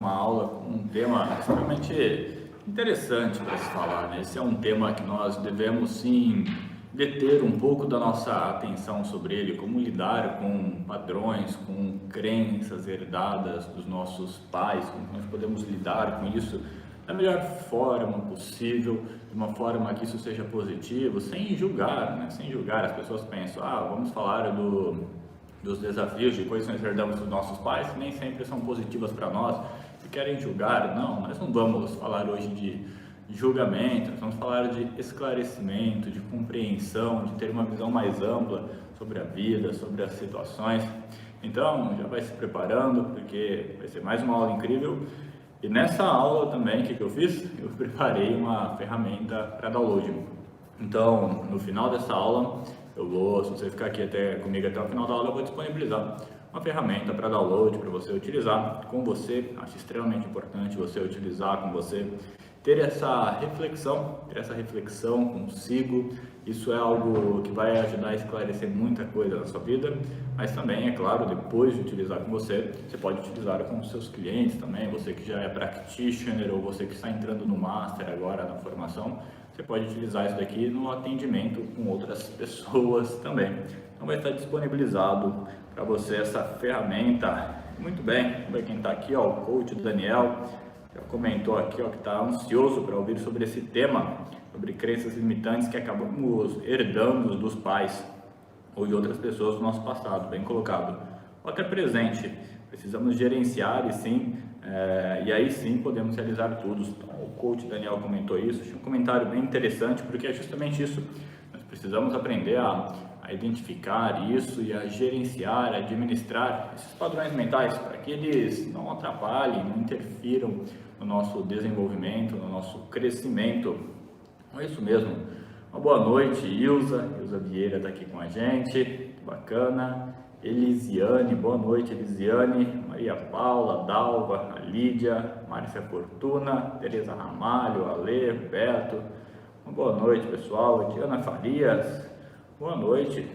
Uma aula com um tema extremamente interessante para se falar, né? Esse é um tema que nós devemos sim deter um pouco da nossa atenção sobre ele, como lidar com padrões, com crenças herdadas dos nossos pais, como nós podemos lidar com isso da melhor forma possível, de uma forma que isso seja positivo, sem julgar, né? Sem julgar. As pessoas pensam, vamos falar dos desafios, de coisas que nós herdamos dos nossos pais, que nem sempre são positivas para nós, se querem julgar. Não, nós não vamos falar hoje de julgamento, nós vamos falar de esclarecimento, de compreensão, de ter uma visão mais ampla sobre a vida, sobre as situações. Então, já vai se preparando, porque vai ser mais uma aula incrível. E nessa aula também, o que eu fiz? Eu preparei uma ferramenta para download. Então, no final dessa aula, se você ficar aqui comigo até o final da aula, eu vou disponibilizar uma ferramenta para download, para você utilizar com você. Acho extremamente importante você utilizar com você, ter essa reflexão consigo. Isso é algo que vai ajudar a esclarecer muita coisa na sua vida, mas também, é claro, depois de utilizar com você, você pode utilizar com os seus clientes também, você que já é practitioner ou você que está entrando no Master agora na formação, você pode utilizar isso daqui no atendimento com outras pessoas também. Então vai estar disponibilizado para você essa ferramenta. Muito bem, vamos ver quem está aqui, o coach Daniel, já comentou aqui, que está ansioso para ouvir sobre esse tema, sobre crenças limitantes que acabamos herdando dos pais ou de outras pessoas do nosso passado. Bem colocado. Até presente, precisamos gerenciar e aí sim podemos realizar tudo. Então, o coach Daniel comentou isso, achei um comentário bem interessante, porque é justamente isso. Nós precisamos aprender a identificar isso e a gerenciar, a administrar esses padrões mentais para que eles não atrapalhem, não interfiram no nosso desenvolvimento, no nosso crescimento. Então, é isso mesmo. Uma boa noite, Ilza Vieira está aqui com a gente, bacana. Elisiane, boa noite, Elisiane. Maria Paula, Dalva, a Lídia, Márcia Fortuna, Tereza Ramalho, Ale, Beto. Uma boa noite, pessoal. Diana Farias, boa noite,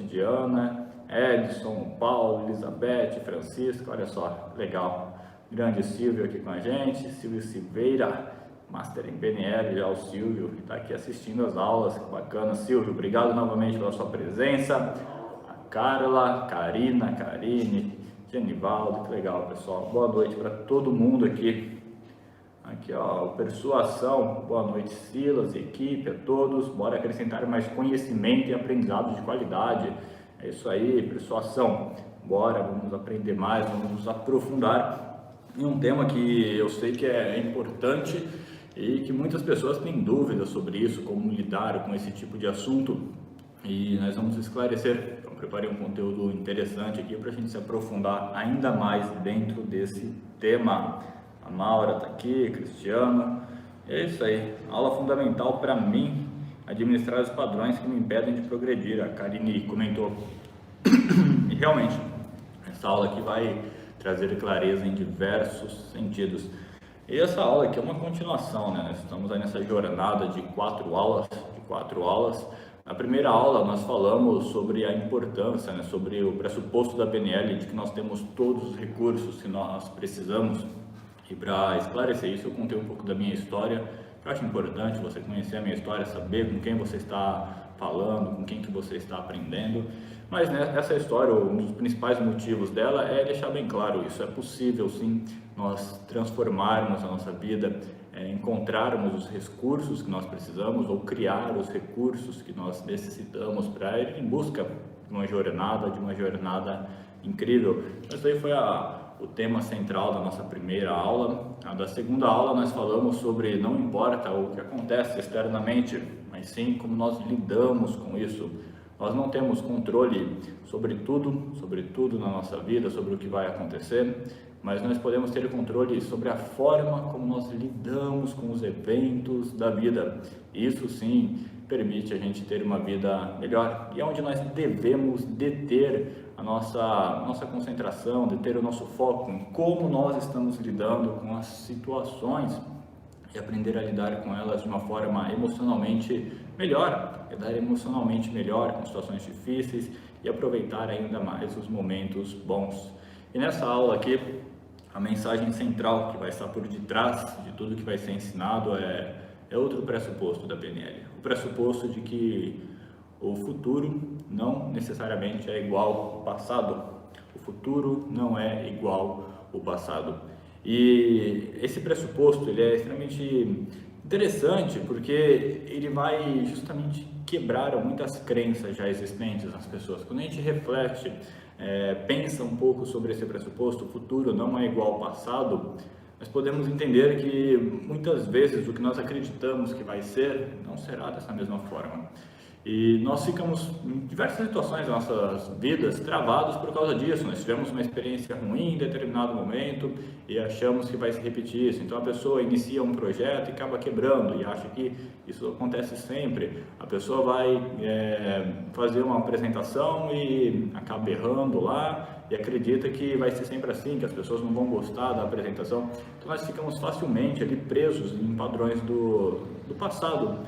Diana. Edson, Paulo, Elizabeth, Francisco, olha só, legal. Grande Silvio aqui com a gente, Silvio Silveira, Master em PNL, já o Silvio, que está aqui assistindo as aulas, que bacana. Silvio, obrigado novamente pela sua presença. Carla, Karina, Karine, Genivaldo, que legal, pessoal. Boa noite para todo mundo aqui. Aqui, Persuasão, boa noite, Silas, equipe, a todos. Bora acrescentar mais conhecimento e aprendizado de qualidade. É isso aí, Persuasão. Bora, vamos aprender mais, vamos nos aprofundar em um tema que eu sei que é importante e que muitas pessoas têm dúvidas sobre isso, como lidar com esse tipo de assunto. E nós vamos esclarecer. Então, preparei um conteúdo interessante aqui para a gente se aprofundar ainda mais dentro desse tema. A Maura está aqui, Cristiano. É isso aí. Aula fundamental para mim, administrar os padrões que me impedem de progredir. A Karine comentou. E realmente, essa aula aqui vai trazer clareza em diversos sentidos. E essa aula aqui é uma continuação, né? Nós estamos aí nessa jornada de quatro aulas. Na primeira aula nós falamos sobre a importância, sobre o pressuposto da PNL, de que nós temos todos os recursos que nós precisamos. E para esclarecer isso, eu contei um pouco da minha história. Eu acho importante você conhecer a minha história, saber com quem você está falando, com quem que você está aprendendo. Mas essa história, um dos principais motivos dela é deixar bem claro isso. É possível sim nós transformarmos a nossa vida, encontrarmos os recursos que nós precisamos ou criar os recursos que nós necessitamos para ir em busca de uma jornada incrível. Isso aí foi o tema central da nossa primeira aula. Da segunda aula nós falamos sobre não importa o que acontece externamente, mas sim como nós lidamos com isso. Nós não temos controle sobre tudo na nossa vida, sobre o que vai acontecer, mas nós podemos ter controle sobre a forma como nós lidamos com os eventos da vida. Isso sim permite a gente ter uma vida melhor, e é onde nós devemos deter a nossa concentração, deter o nosso foco em como nós estamos lidando com as situações e aprender a lidar com elas de uma forma emocionalmente melhor, lidar emocionalmente melhor com situações difíceis e aproveitar ainda mais os momentos bons. E nessa aula aqui a mensagem central que vai estar por detrás de tudo que vai ser ensinado é outro pressuposto da PNL. O pressuposto de que o futuro não necessariamente é igual ao passado. O futuro não é igual ao passado. E esse pressuposto ele é extremamente interessante porque ele vai justamente quebrar muitas crenças já existentes nas pessoas. Quando a gente reflete, pensa um pouco sobre esse pressuposto, o futuro não é igual ao passado, nós podemos entender que muitas vezes o que nós acreditamos que vai ser não será dessa mesma forma. E nós ficamos em diversas situações das nossas vidas travados por causa disso. Nós tivemos uma experiência ruim em determinado momento e achamos que vai se repetir isso. Então a pessoa inicia um projeto e acaba quebrando e acha que isso acontece sempre. A pessoa vai fazer uma apresentação e acaba errando lá e acredita que vai ser sempre assim, que as pessoas não vão gostar da apresentação. Então nós ficamos facilmente ali presos em padrões do passado.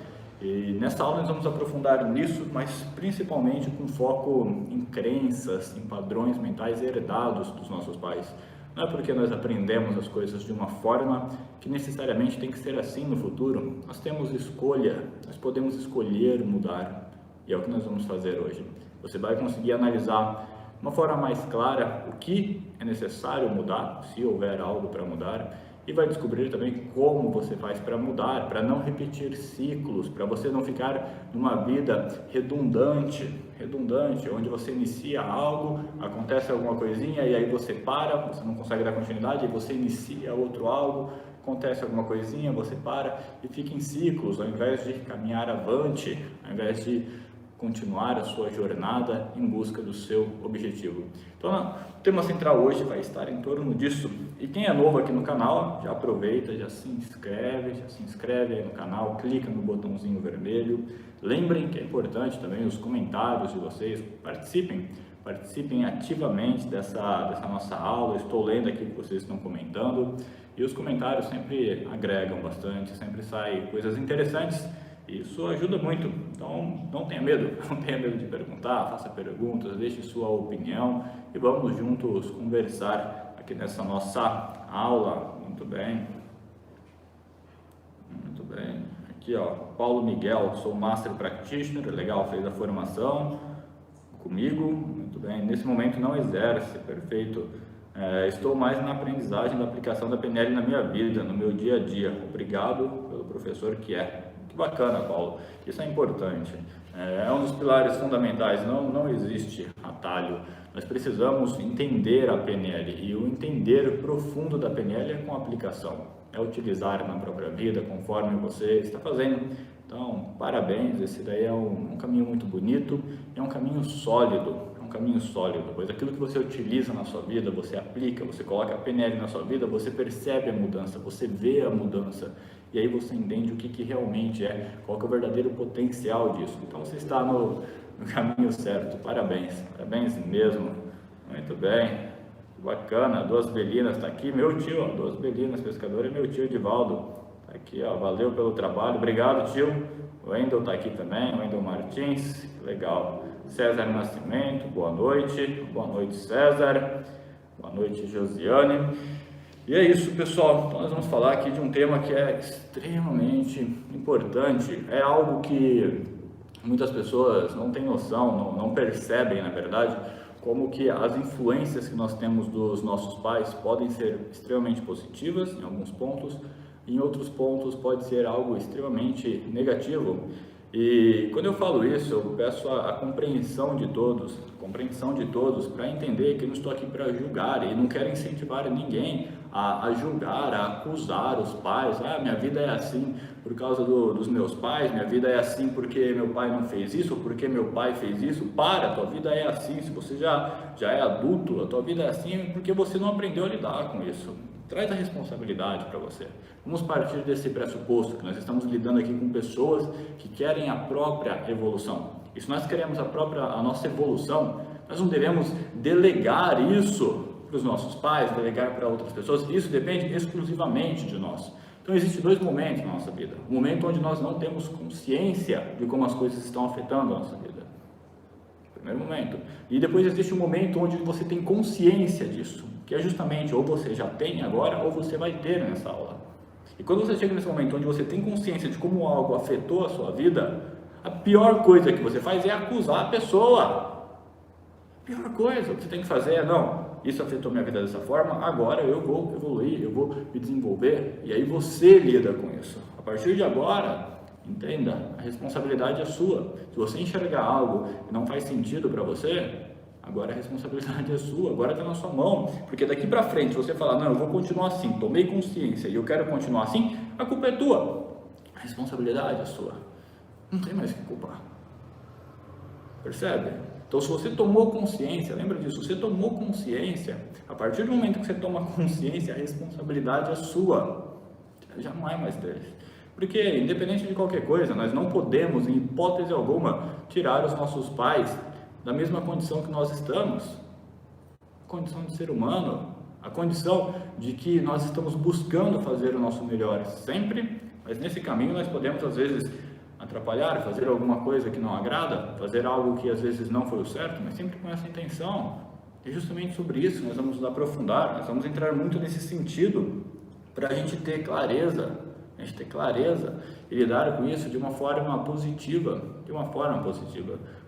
E nessa aula nós vamos aprofundar nisso, mas principalmente com foco em crenças, em padrões mentais herdados dos nossos pais. Não é porque nós aprendemos as coisas de uma forma que necessariamente tem que ser assim no futuro. Nós temos escolha, nós podemos escolher mudar, e é o que nós vamos fazer hoje. Você vai conseguir analisar de uma forma mais clara o que é necessário mudar, se houver algo para mudar, e vai descobrir também como você faz para mudar, para não repetir ciclos, para você não ficar numa vida redundante, onde você inicia algo, acontece alguma coisinha e aí você para, você não consegue dar continuidade, e você inicia outro algo, acontece alguma coisinha, você para e fica em ciclos, ao invés de caminhar avante, ao invés de continuar a sua jornada em busca do seu objetivo. Então, o tema central hoje vai estar em torno disso. E quem é novo aqui no canal, já aproveita, já se inscreve aí no canal, clica no botãozinho vermelho. Lembrem que é importante também os comentários de vocês, participem ativamente dessa nossa aula. Estou lendo aqui o que vocês estão comentando e os comentários sempre agregam bastante, sempre saem coisas interessantes. Isso ajuda muito, então não tenha medo de perguntar, faça perguntas, deixe sua opinião e vamos juntos conversar aqui nessa nossa aula. Muito bem. Aqui ó, Paulo Miguel, sou Master Practitioner, legal, fez a formação comigo, muito bem. Nesse momento não exerce, perfeito. Estou mais na aprendizagem da aplicação da PNL na minha vida, no meu dia a dia. Obrigado pelo professor que é. Que bacana, Paulo. Isso é importante. É um dos pilares fundamentais. Não existe atalho. Nós precisamos entender a PNL e o entender profundo da PNL é com aplicação. É utilizar na própria vida conforme você está fazendo. Então, parabéns. Esse daí é um caminho muito bonito. É um caminho sólido. Pois aquilo que você utiliza na sua vida, você aplica, você coloca a PNL na sua vida, você percebe a mudança, você vê a mudança e aí você entende o que realmente é, qual que é o verdadeiro potencial disso. Então você está no caminho certo, parabéns mesmo, muito bem, bacana. Duas Belinas está aqui, meu tio, Duas Belinas, pescador, é meu tio Edivaldo, está aqui, ó, valeu pelo trabalho, obrigado tio. O Wendel está aqui também, o Wendel Martins, legal. César Nascimento, boa noite César, boa noite Josiane. E é isso, pessoal, então nós vamos falar aqui de um tema que é extremamente importante, é algo que muitas pessoas não têm noção, não percebem, na verdade, como que as influências que nós temos dos nossos pais podem ser extremamente positivas em alguns pontos, em outros pontos pode ser algo extremamente negativo. E quando eu falo isso, eu peço a compreensão de todos para entender que eu não estou aqui para julgar e não quero incentivar ninguém a julgar, a acusar os pais. Minha vida é assim por causa dos meus pais, minha vida é assim porque meu pai não fez isso, ou porque meu pai fez isso. A tua vida é assim, se você já é adulto, a tua vida é assim porque você não aprendeu a lidar com isso. Traz a responsabilidade para você. Vamos partir desse pressuposto que nós estamos lidando aqui com pessoas que querem a própria evolução. E se nós queremos a nossa evolução, nós não devemos delegar isso para os nossos pais, delegar para outras pessoas. Isso depende exclusivamente de nós. Então existem dois momentos na nossa vida. O momento onde nós não temos consciência de como as coisas estão afetando a nossa vida. Primeiro momento. E depois existe um momento onde você tem consciência disso, que é justamente ou você já tem agora ou você vai ter nessa aula. E quando você chega nesse momento onde você tem consciência de como algo afetou a sua vida, a pior coisa que você faz é acusar a pessoa. A pior coisa que você tem que fazer é, não, isso afetou minha vida dessa forma, agora eu vou evoluir, eu vou me desenvolver, e aí você lida com isso. A partir de agora, entenda, a responsabilidade é sua. Se você enxergar algo que não faz sentido para você, agora a responsabilidade é sua, agora está na sua mão. Porque daqui para frente, se você falar, não, eu vou continuar assim, tomei consciência e eu quero continuar assim, a culpa é tua. A responsabilidade é sua. Não tem mais o que culpar. Percebe? Então, se você tomou consciência, lembra disso, você tomou consciência, a partir do momento que você toma consciência, a responsabilidade é sua. Já não é mais deles. Porque, independente de qualquer coisa, nós não podemos, em hipótese alguma, tirar os nossos pais da mesma condição que nós estamos. A condição de ser humano, a condição de que nós estamos buscando fazer o nosso melhor sempre, mas nesse caminho nós podemos, às vezes, atrapalhar, fazer alguma coisa que não agrada, fazer algo que às vezes não foi o certo, mas sempre com essa intenção. E justamente sobre isso nós vamos nos aprofundar, nós vamos entrar muito nesse sentido, para a gente ter clareza, e lidar com isso de uma forma positiva,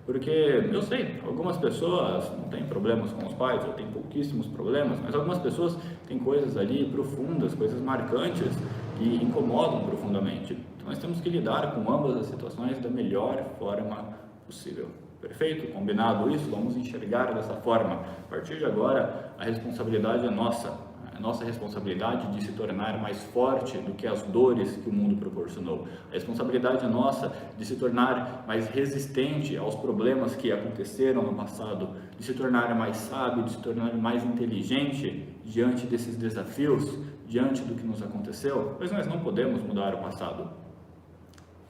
porque eu sei, algumas pessoas não têm problemas com os pais, ou têm pouquíssimos problemas, mas algumas pessoas têm coisas ali profundas, coisas marcantes, que incomodam profundamente. Então nós temos que lidar com ambas as situações da melhor forma possível. Perfeito? Combinado isso? Vamos enxergar dessa forma. A partir de agora, a responsabilidade é nossa. A nossa responsabilidade de se tornar mais forte do que as dores que o mundo proporcionou. A responsabilidade é nossa de se tornar mais resistente aos problemas que aconteceram no passado, de se tornar mais sábio, de se tornar mais inteligente diante desses desafios, diante do que nos aconteceu. Pois nós não podemos mudar o passado,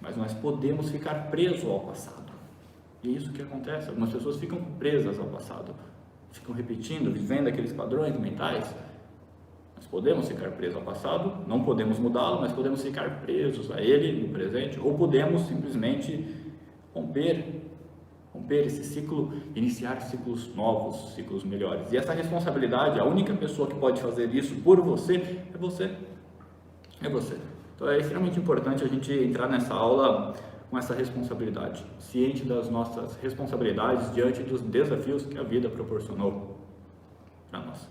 mas nós podemos ficar presos ao passado. E é isso que acontece. Algumas pessoas ficam presas ao passado, ficam repetindo, vivendo aqueles padrões mentais. Nós podemos ficar presos ao passado, não podemos mudá-lo, mas podemos ficar presos a ele no presente, ou podemos simplesmente romper esse ciclo, iniciar ciclos novos, ciclos melhores. E essa responsabilidade, a única pessoa que pode fazer isso por você é você. É você. Então é extremamente importante a gente entrar nessa aula com essa responsabilidade, ciente das nossas responsabilidades diante dos desafios que a vida proporcionou para nós.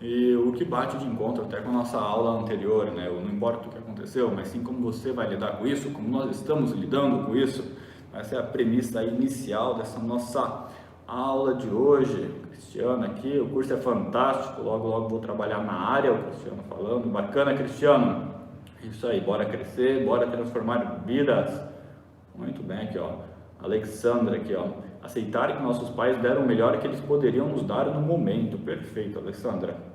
E o que bate de encontro até com a nossa aula anterior, né? Não importa o que aconteceu, mas sim como você vai lidar com isso, como nós estamos lidando com isso. Essa é a premissa inicial dessa nossa aula de hoje. Cristiano aqui, o curso é fantástico, logo vou trabalhar na área, o Cristiano falando. Bacana, Cristiano. Isso aí, bora crescer, bora transformar vidas. Muito bem aqui, ó. Alexandra aqui, ó. Aceitar que nossos pais deram o melhor que eles poderiam nos dar no momento. Perfeito, Alexandra.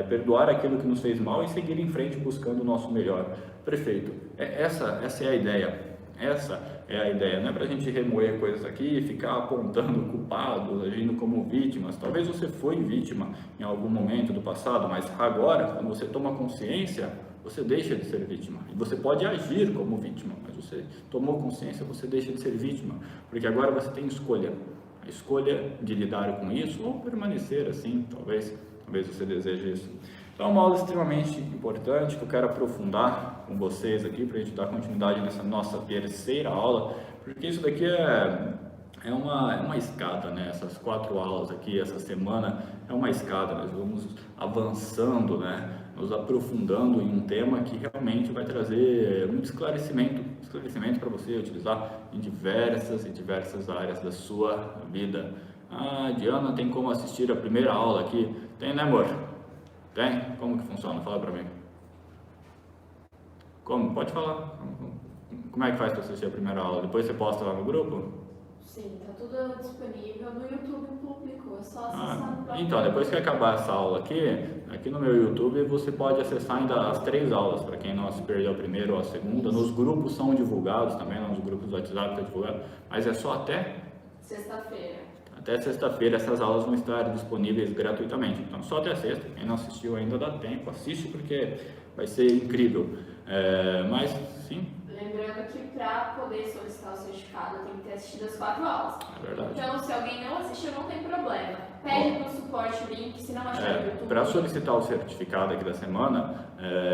Perdoar aquilo que nos fez mal e seguir em frente buscando o nosso melhor. Perfeito. Essa é a ideia. Essa é a ideia. Não é para a gente remoer coisas aqui e ficar apontando culpados, agindo como vítimas. Talvez você foi vítima em algum momento do passado, mas agora, quando você toma consciência, você deixa de ser vítima. E você pode agir como vítima, mas você tomou consciência, você deixa de ser vítima. Porque agora você tem escolha. A escolha de lidar com isso ou permanecer assim, talvez você deseje isso. Então é uma aula extremamente importante que eu quero aprofundar com vocês aqui para a gente dar continuidade nessa nossa terceira aula, porque isso daqui é uma escada, né? Essas 4 aulas aqui, essa semana é uma escada, nós vamos avançando, né? Nos aprofundando em um tema que realmente vai trazer muito esclarecimento para você utilizar em diversas áreas da sua vida. Ah, Diana, tem como assistir a primeira aula aqui? Tem, né, amor? Tem? Como que funciona? Fala pra mim. Como? Pode falar. Como é que faz para assistir a primeira aula? Depois você posta lá no grupo? Sim, tá tudo disponível no YouTube público, é só acessar no Então, depois que acabar essa aula aqui no meu YouTube você pode acessar ainda as 3 aulas, para quem não se perdeu a primeira ou a segunda. Nos grupos são divulgados também, nos grupos do WhatsApp está divulgado, mas é só até sexta-feira. Até sexta-feira essas aulas vão estar disponíveis gratuitamente, então só até sexta. Quem não assistiu ainda dá tempo, assiste porque vai ser incrível. Mas sim. Lembrando que para poder solicitar o certificado tem que ter assistido as 4 aulas. É verdade. Então, se alguém não assistiu, não tem problema. Pede para o suporte o link, se não achar no YouTube. Para solicitar o certificado aqui da semana,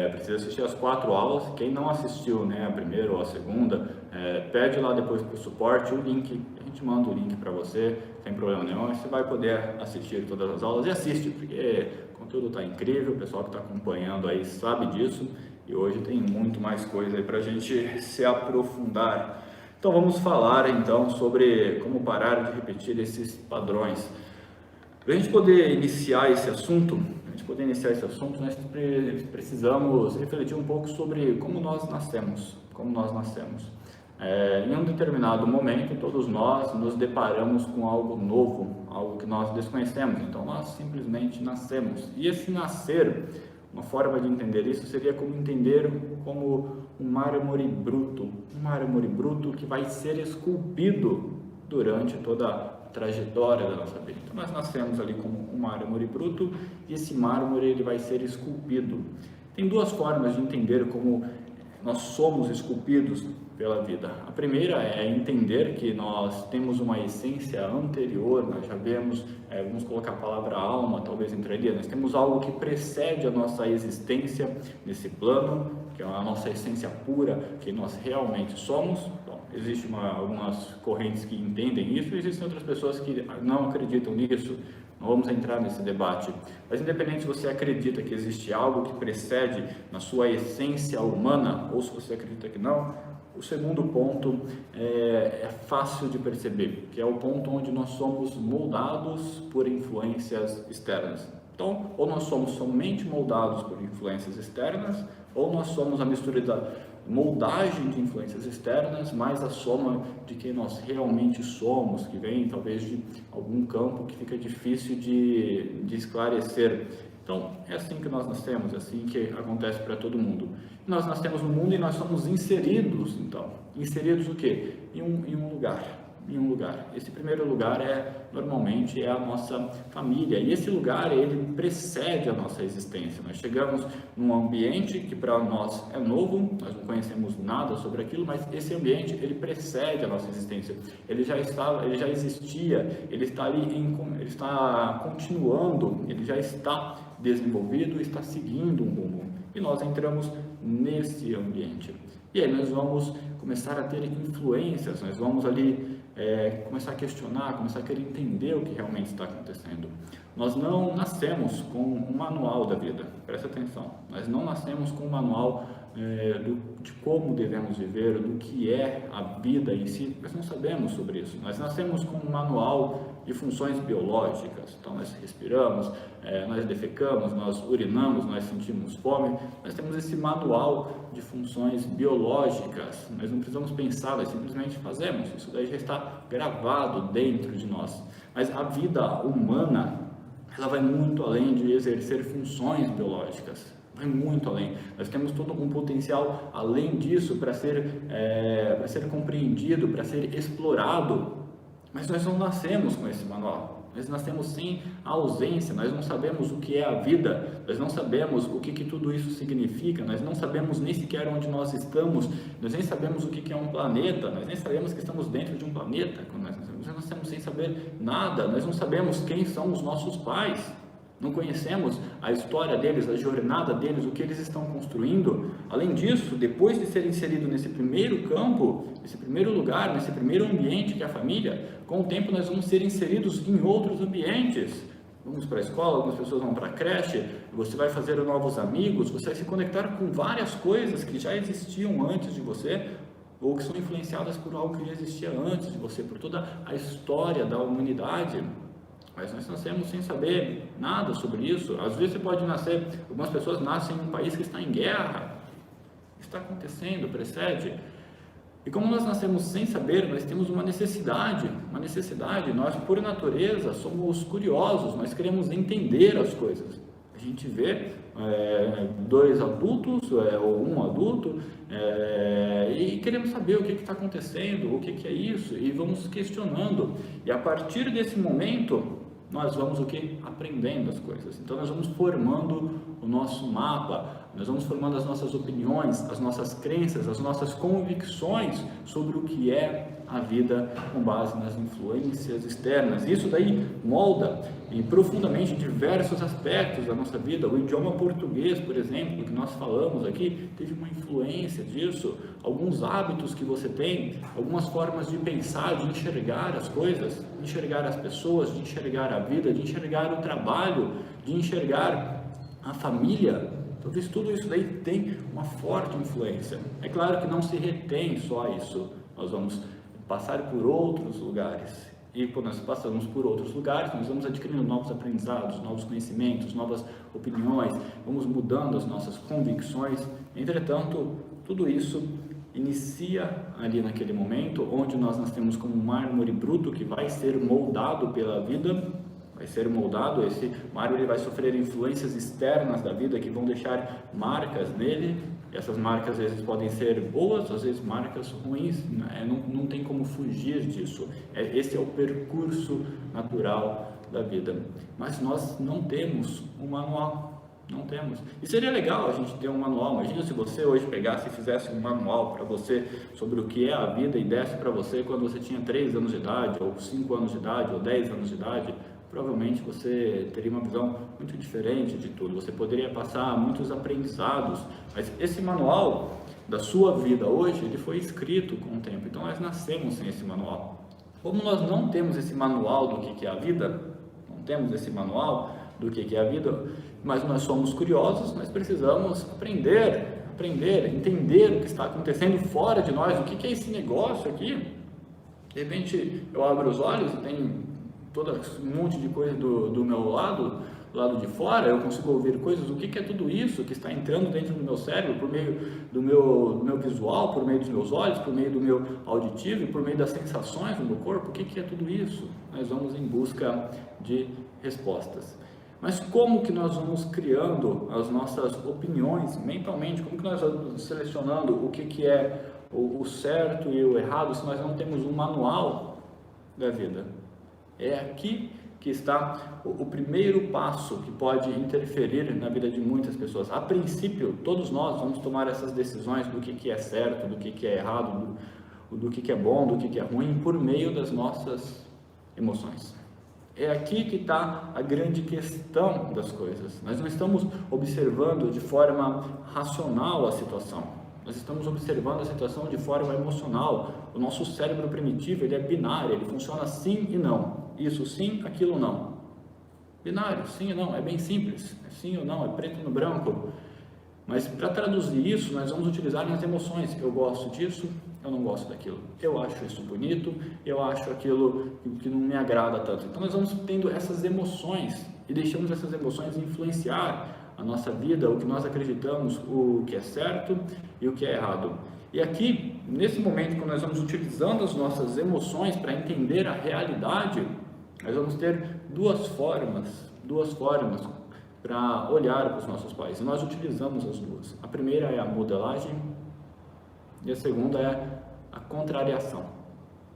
precisa assistir as 4 aulas. Quem não assistiu, né, a primeira ou a segunda, pede lá depois para o suporte o link. A gente manda o link para você, sem problema nenhum. Você vai poder assistir todas as aulas e assiste, porque o conteúdo está incrível. O pessoal que está acompanhando aí sabe disso. E hoje tem muito mais coisa aí para a gente se aprofundar. Então vamos falar então sobre como parar de repetir esses padrões. Para a gente poder iniciar esse assunto, nós precisamos refletir um pouco sobre como nós nascemos. Em um determinado momento, todos nós nos deparamos com algo novo, algo que nós desconhecemos. Então nós simplesmente nascemos. E esse nascer, uma forma de entender isso seria como entender como um mármore bruto que vai ser esculpido durante toda a trajetória da nossa vida. Então nós nascemos ali como um mármore bruto e esse mármore ele vai ser esculpido. Tem 2 formas de entender como nós somos esculpidos pela vida. A primeira é entender que nós temos uma essência anterior, nós já vemos, vamos colocar a palavra alma, talvez entraria, nós temos algo que precede a nossa existência nesse plano, que é a nossa essência pura, que nós realmente somos. Bom, existem algumas correntes que entendem isso, e existem outras pessoas que não acreditam nisso. Não vamos entrar nesse debate, mas independente se você acredita que existe algo que precede na sua essência humana, ou se você acredita que não, o segundo ponto é fácil de perceber, que é o ponto onde nós somos moldados por influências externas. Então, ou nós somos somente moldados por influências externas, ou nós somos a mistura da moldagem de influências externas, mais a soma de quem nós realmente somos, que vem talvez de algum campo que fica difícil de esclarecer. Então, é assim que nós nascemos, é assim que acontece para todo mundo. Nós nascemos no mundo e nós somos inseridos, então. Inseridos o quê? Em um lugar. Esse primeiro lugar normalmente a nossa família, e esse lugar ele precede a nossa existência. Nós chegamos num ambiente que para nós é novo, nós não conhecemos nada sobre aquilo, mas esse ambiente ele precede a nossa existência. Ele já existia, ele está ali, ele está continuando, ele já está desenvolvido, está seguindo um rumo. E nós entramos nesse ambiente. E aí nós vamos começar a ter influências, nós vamos ali começar a questionar, começar a querer entender o que realmente está acontecendo. Nós não nascemos com um manual da vida, presta atenção, nós não nascemos com um manual de como devemos viver, do que é a vida em si, nós não sabemos sobre isso. Nós nascemos com um manual de funções biológicas, então nós respiramos, nós defecamos, nós urinamos, nós sentimos fome, nós temos esse manual de funções biológicas, nós não precisamos pensar, nós simplesmente fazemos, isso daí já está gravado dentro de nós. Mas a vida humana, ela vai muito além de exercer funções biológicas, vai muito além. Nós temos todo um potencial além disso para ser compreendido, para ser explorado, mas nós não nascemos com esse manual. Nós nascemos sem a ausência, nós não sabemos o que é a vida, nós não sabemos o que tudo isso significa, nós não sabemos nem sequer onde nós estamos, nós nem sabemos o que é um planeta, nós nem sabemos que estamos dentro de um planeta, nós nascemos sem saber nada, nós não sabemos quem são os nossos pais, não conhecemos a história deles, a jornada deles, o que eles estão construindo. Além disso, depois de ser inserido nesse primeiro campo, nesse primeiro lugar, nesse primeiro ambiente que é a família, com o tempo nós vamos ser inseridos em outros ambientes. Vamos para a escola, algumas pessoas vão para a creche, você vai fazer novos amigos, você vai se conectar com várias coisas que já existiam antes de você, ou que são influenciadas por algo que já existia antes de você, por toda a história da humanidade. Mas nós nascemos sem saber nada sobre isso. Às vezes você pode nascer, algumas pessoas nascem em um país que está em guerra. O que está acontecendo? Precede. E como nós nascemos sem saber, nós temos uma necessidade. Nós, por natureza, somos curiosos, nós queremos entender as coisas. A gente vê 2 adultos, ou um adulto, e queremos saber o que está acontecendo, o que é isso, e vamos questionando. E a partir desse momento, nós vamos aprendendo as coisas. Então nós vamos formando o nosso mapa, nós vamos formando as nossas opiniões, as nossas crenças, as nossas convicções sobre o que é a vida com base nas influências externas. Isso daí molda profundamente diversos aspectos da nossa vida. O idioma português, por exemplo, que nós falamos aqui, teve uma influência disso. Alguns hábitos que você tem, algumas formas de pensar, de enxergar as coisas, de enxergar as pessoas, de enxergar a vida, de enxergar o trabalho, de enxergar a família. Talvez tudo isso daí tem uma forte influência. É claro que não se retém só isso. Nós vamos passar por outros lugares. E quando nós passamos por outros lugares, nós vamos adquirindo novos aprendizados, novos conhecimentos, novas opiniões, vamos mudando as nossas convicções. Entretanto, tudo isso inicia ali naquele momento, onde nós temos como um mármore bruto que vai ser moldado pela vida, vai ser moldado, esse mármore vai sofrer influências externas da vida que vão deixar marcas nele. Essas marcas às vezes podem ser boas, às vezes marcas ruins, não tem como fugir disso. Esse é o percurso natural da vida. Mas nós não temos um manual, não temos. E seria legal a gente ter um manual. Imagina se você hoje pegasse e fizesse um manual para você sobre o que é a vida e desse para você quando você tinha 3 anos de idade, ou 5 anos de idade, ou 10 anos de idade. Provavelmente você teria uma visão muito diferente de tudo, você poderia passar muitos aprendizados, mas esse manual da sua vida hoje, ele foi escrito com o tempo, então nós nascemos sem esse manual. Como nós não temos esse manual do que é a vida, não temos esse manual do que é a vida, mas nós somos curiosos, nós precisamos aprender, entender o que está acontecendo fora de nós, o que é esse negócio aqui. De repente eu abro os olhos e tem todo um monte de coisa do meu lado de fora, eu consigo ouvir coisas, o que é tudo isso que está entrando dentro do meu cérebro, por meio do meu visual, por meio dos meus olhos, por meio do meu auditivo, por meio das sensações do meu corpo, o que é tudo isso? Nós vamos em busca de respostas. Mas como que nós vamos criando as nossas opiniões mentalmente, como que nós vamos selecionando o que é o certo e o errado, se nós não temos um manual da vida? É aqui que está o primeiro passo que pode interferir na vida de muitas pessoas. A princípio, todos nós vamos tomar essas decisões do que é certo, do que é errado, do que é bom, do que é ruim, por meio das nossas emoções. É aqui que está a grande questão das coisas. Nós não estamos observando de forma racional a situação. Nós estamos observando a situação de forma emocional. O nosso cérebro primitivo, ele é binário, ele funciona sim e não. Isso sim, aquilo não. Binário, sim e não, é bem simples. É sim ou não, é preto no branco. Mas para traduzir isso, nós vamos utilizar as emoções. Eu gosto disso, eu não gosto daquilo. Eu acho isso bonito, eu acho aquilo que não me agrada tanto. Então nós vamos tendo essas emoções e deixamos essas emoções influenciar a nossa vida, o que nós acreditamos, o que é certo e o que é errado. E aqui, nesse momento, quando nós vamos utilizando as nossas emoções para entender a realidade, nós vamos ter duas formas para olhar para os nossos pais. E nós utilizamos as duas. A primeira é a modelagem e a segunda é a contrariação.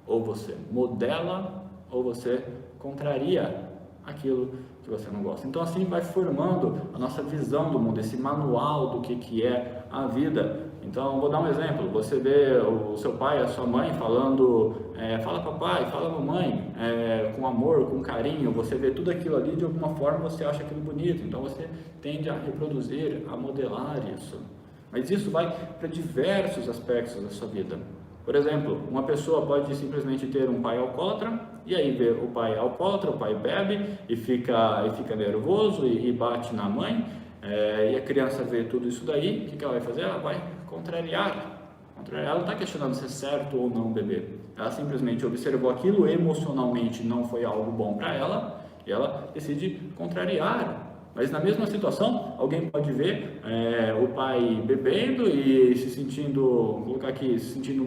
Ou você modela ou você contraria aquilo que você não gosta. Então assim vai formando a nossa visão do mundo, esse manual do que é a vida. Então vou dar um exemplo, você vê o seu pai, a sua mãe falando, fala papai, fala mamãe, com amor, com carinho, você vê tudo aquilo ali, de alguma forma você acha aquilo bonito, então você tende a reproduzir, a modelar isso. Mas isso vai para diversos aspectos da sua vida. Por exemplo, uma pessoa pode simplesmente ter um pai alcoólatra, e aí vê o pai alcoólatra, o pai bebe e fica nervoso e bate na mãe, e a criança vê tudo isso daí, o que ela vai fazer? Ela vai contrariar. Ela não está questionando se é certo ou não beber. Ela simplesmente observou aquilo, emocionalmente não foi algo bom para ela, e ela decide contrariar. Mas na mesma situação, alguém pode ver o pai bebendo e se sentindo, colocar aqui, se sentindo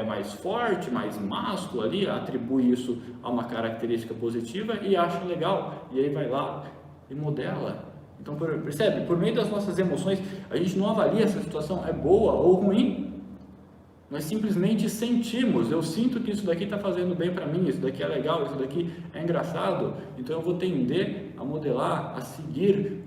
mais forte, mais másculo ali, atribui isso a uma característica positiva e acha legal, e aí vai lá e modela. Então percebe? Por meio das nossas emoções, a gente não avalia se a situação é boa ou ruim. Nós simplesmente sentimos, eu sinto que isso daqui está fazendo bem para mim, isso daqui é legal, isso daqui é engraçado, então eu vou tender a modelar, a seguir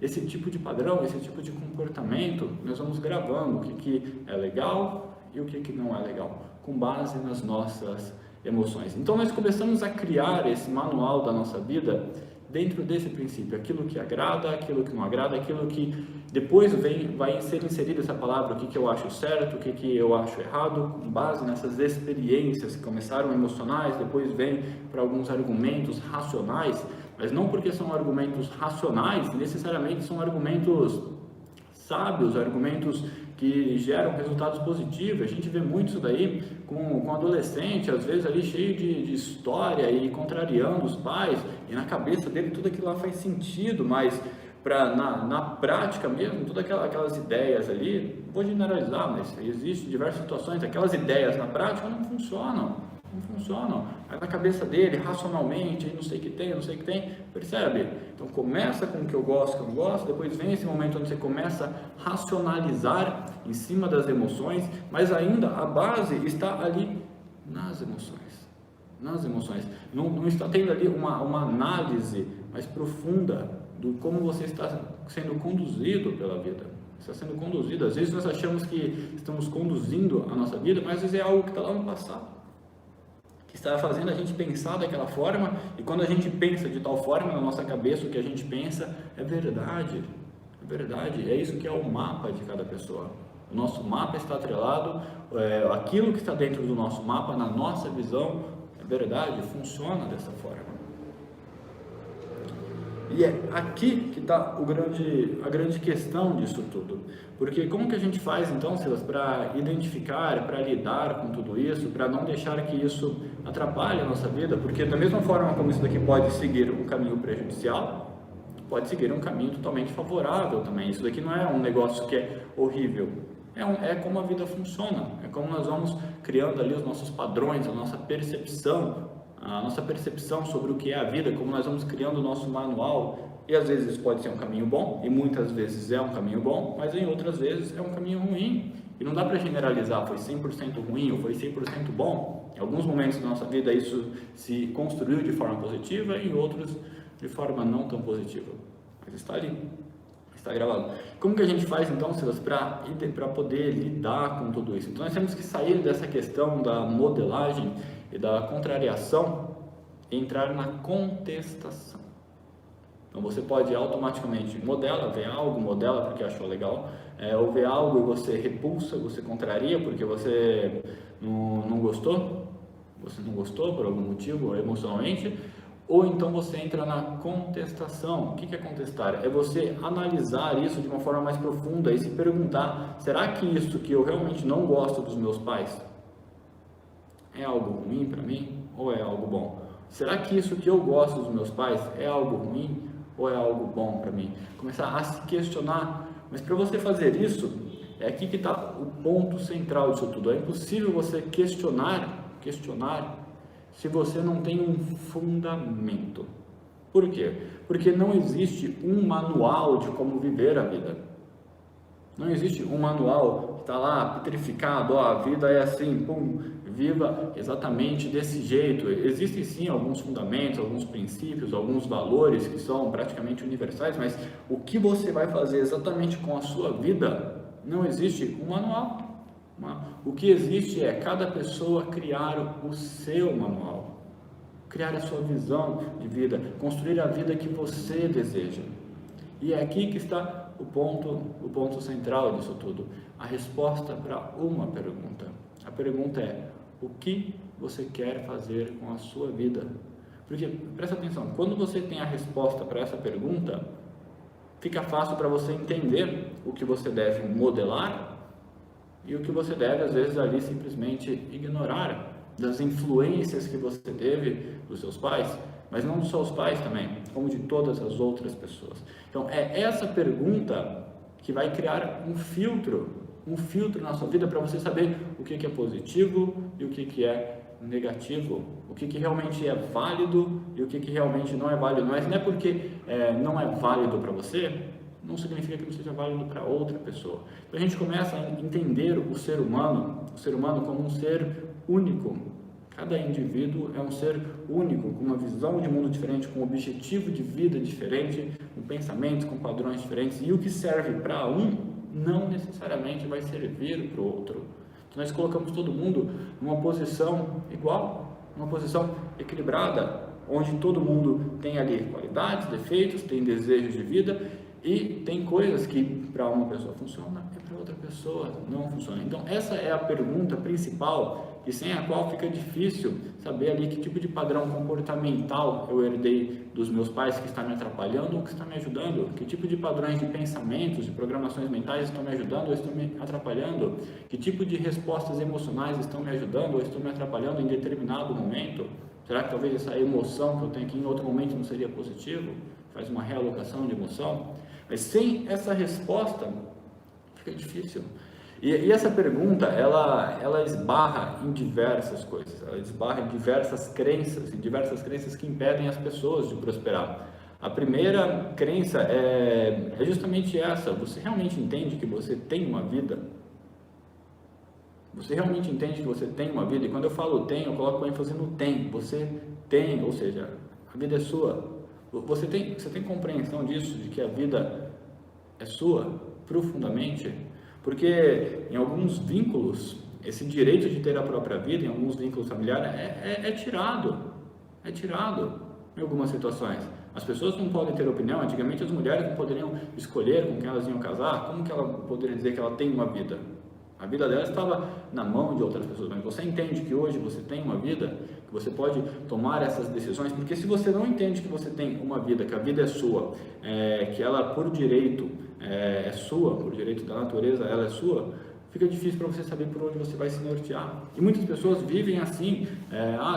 esse tipo de padrão, esse tipo de comportamento, nós vamos gravando o que é legal e o que não é legal, com base nas nossas emoções. Então nós começamos a criar esse manual da nossa vida dentro desse princípio, aquilo que agrada, aquilo que não agrada, aquilo que depois vai ser inserida essa palavra, o que eu acho certo, o que eu acho errado, com base nessas experiências que começaram emocionais, depois vem para alguns argumentos racionais, mas não porque são argumentos racionais, necessariamente são argumentos sábios, argumentos que geram resultados positivos. A gente vê muito isso daí com adolescente, às vezes ali cheio de história e contrariando os pais, e na cabeça dele tudo aquilo lá faz sentido, mas na prática mesmo, todas aquelas ideias ali, vou generalizar, mas existem diversas situações, aquelas ideias na prática não funcionam, aí na cabeça dele, racionalmente, aí não sei o que tem, percebe? Então começa com o que eu gosto, que eu não gosto, depois vem esse momento onde você começa a racionalizar em cima das emoções, mas ainda a base está ali nas emoções, não está tendo ali uma análise mais profunda do como você está sendo conduzido pela vida, está sendo conduzido. Às vezes nós achamos que estamos conduzindo a nossa vida, mas às vezes é algo que está lá no passado, que está fazendo a gente pensar daquela forma, e quando a gente pensa de tal forma na nossa cabeça, o que a gente pensa é verdade, é isso que é o mapa de cada pessoa. O nosso mapa está atrelado, aquilo que está dentro do nosso mapa, na nossa visão, é verdade, funciona dessa forma. E é aqui que está a grande questão disso tudo. Porque como que a gente faz então, Silas, para identificar, para lidar com tudo isso, para não deixar que isso atrapalhe a nossa vida? Porque da mesma forma como isso daqui pode seguir um caminho prejudicial, pode seguir um caminho totalmente favorável também. Isso daqui não é um negócio que é horrível. É como a vida funciona, é como nós vamos criando ali os nossos padrões, a nossa percepção sobre o que é a vida, como nós vamos criando o nosso manual, e às vezes isso pode ser um caminho bom, e muitas vezes é um caminho bom, mas em outras vezes é um caminho ruim, e não dá para generalizar, foi 100% ruim ou foi 100% bom. Em alguns momentos da nossa vida isso se construiu de forma positiva, e em outros de forma não tão positiva, mas está ali, está gravado. Como que a gente faz então, Silas, para poder lidar com tudo isso? Então nós temos que sair dessa questão da modelagem e da contrariação e entrar na contestação. Então você pode automaticamente vê algo, modela porque achou legal, ou vê algo e você repulsa, você contraria porque você não gostou, por algum motivo emocionalmente, ou então você entra na contestação. O que é contestar? É você analisar isso de uma forma mais profunda e se perguntar, será que isso que eu realmente não gosto dos meus pais é algo ruim para mim ou é algo bom? Será que isso que eu gosto dos meus pais é algo ruim ou é algo bom para mim? Começar a se questionar. Mas para você fazer isso, é aqui que está o ponto central disso tudo. É impossível você questionar se você não tem um fundamento. Por quê? Porque não existe um manual de como viver a vida. Não existe um manual que está lá petrificado, a vida é assim, viva exatamente desse jeito. Existem sim alguns fundamentos, alguns princípios, alguns valores que são praticamente universais, mas o que você vai fazer exatamente com a sua vida, não existe um manual. O que existe é cada pessoa criar o seu manual, criar a sua visão de vida, construir a vida que você deseja. E é aqui que está o ponto central disso tudo, a resposta para uma pergunta. A pergunta é: o que você quer fazer com a sua vida? Porque, presta atenção, quando você tem a resposta para essa pergunta, fica fácil para você entender o que você deve modelar e o que você deve, às vezes, ali simplesmente ignorar, das influências que você teve dos seus pais, mas não dos seus pais também, como de todas as outras pessoas. Então, é essa pergunta que vai criar um filtro na sua vida para você saber o que é positivo e o que é negativo, o que realmente é válido e o que realmente não é válido. Mas não é porque não é válido para você, não significa que não seja válido para outra pessoa. Então a gente começa a entender o ser humano como um ser único, Cada indivíduo é um ser único, com uma visão de mundo diferente, com um objetivo de vida diferente, com pensamentos, com padrões diferentes. E o que serve para um, não necessariamente vai servir para o outro. Então, nós colocamos todo mundo numa posição igual, uma posição equilibrada, onde todo mundo tem ali qualidades, defeitos, tem desejos de vida e tem coisas que para uma pessoa funcionam e para outra pessoa não funcionam. Então essa é a pergunta principal e sem a qual fica difícil saber ali que tipo de padrão comportamental eu herdei dos meus pais que está me atrapalhando ou que está me ajudando, que tipo de padrões de pensamentos, de programações mentais estão me ajudando ou estão me atrapalhando, que tipo de respostas emocionais estão me ajudando ou estão me atrapalhando em determinado momento. Será que talvez essa emoção que eu tenho aqui em outro momento não seria positivo? Faz uma realocação de emoção. Mas sem essa resposta, fica difícil. E essa pergunta, ela esbarra em diversas coisas. Ela esbarra em diversas crenças que impedem as pessoas de prosperar. A primeira crença é justamente essa. Você realmente entende que você tem uma vida? Você realmente entende que você tem uma vida? E quando eu falo tem, eu coloco ênfase no tem. Você tem, ou seja, a vida é sua. Você tem compreensão disso, de que a vida é sua, profundamente? Porque em alguns vínculos, esse direito de ter a própria vida, em alguns vínculos familiares, é tirado em algumas situações. As pessoas não podem ter opinião. Antigamente as mulheres não poderiam escolher com quem elas iam casar. Como que ela poderia dizer que ela tem uma vida? A vida dela estava na mão de outras pessoas, mas você entende que hoje você tem uma vida, que você pode tomar essas decisões, porque se você não entende que você tem uma vida, que a vida é sua, que ela por direito é sua, por direito da natureza ela é sua, fica difícil para você saber por onde você vai se nortear. E muitas pessoas vivem assim,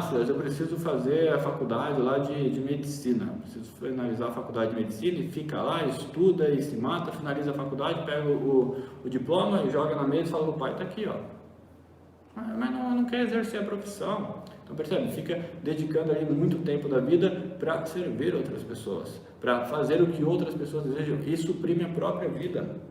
Silas, eu preciso fazer a faculdade lá de medicina, preciso finalizar a faculdade de medicina e fica lá, estuda e se mata, finaliza a faculdade, pega o diploma e joga na mesa e fala, o pai está aqui, ó. Mas não quer exercer a profissão. Então percebe, fica dedicando ali muito tempo da vida para servir outras pessoas, para fazer o que outras pessoas desejam e suprime a própria vida.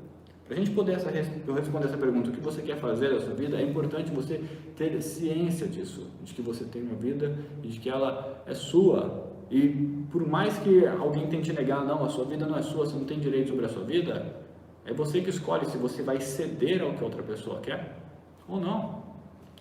Para a gente poder responder essa pergunta, o que você quer fazer da sua vida, é importante você ter ciência disso, de que você tem uma vida e de que ela é sua. E por mais que alguém tente negar, não, a sua vida não é sua, você não tem direito sobre a sua vida, é você que escolhe se você vai ceder ao que outra pessoa quer ou não.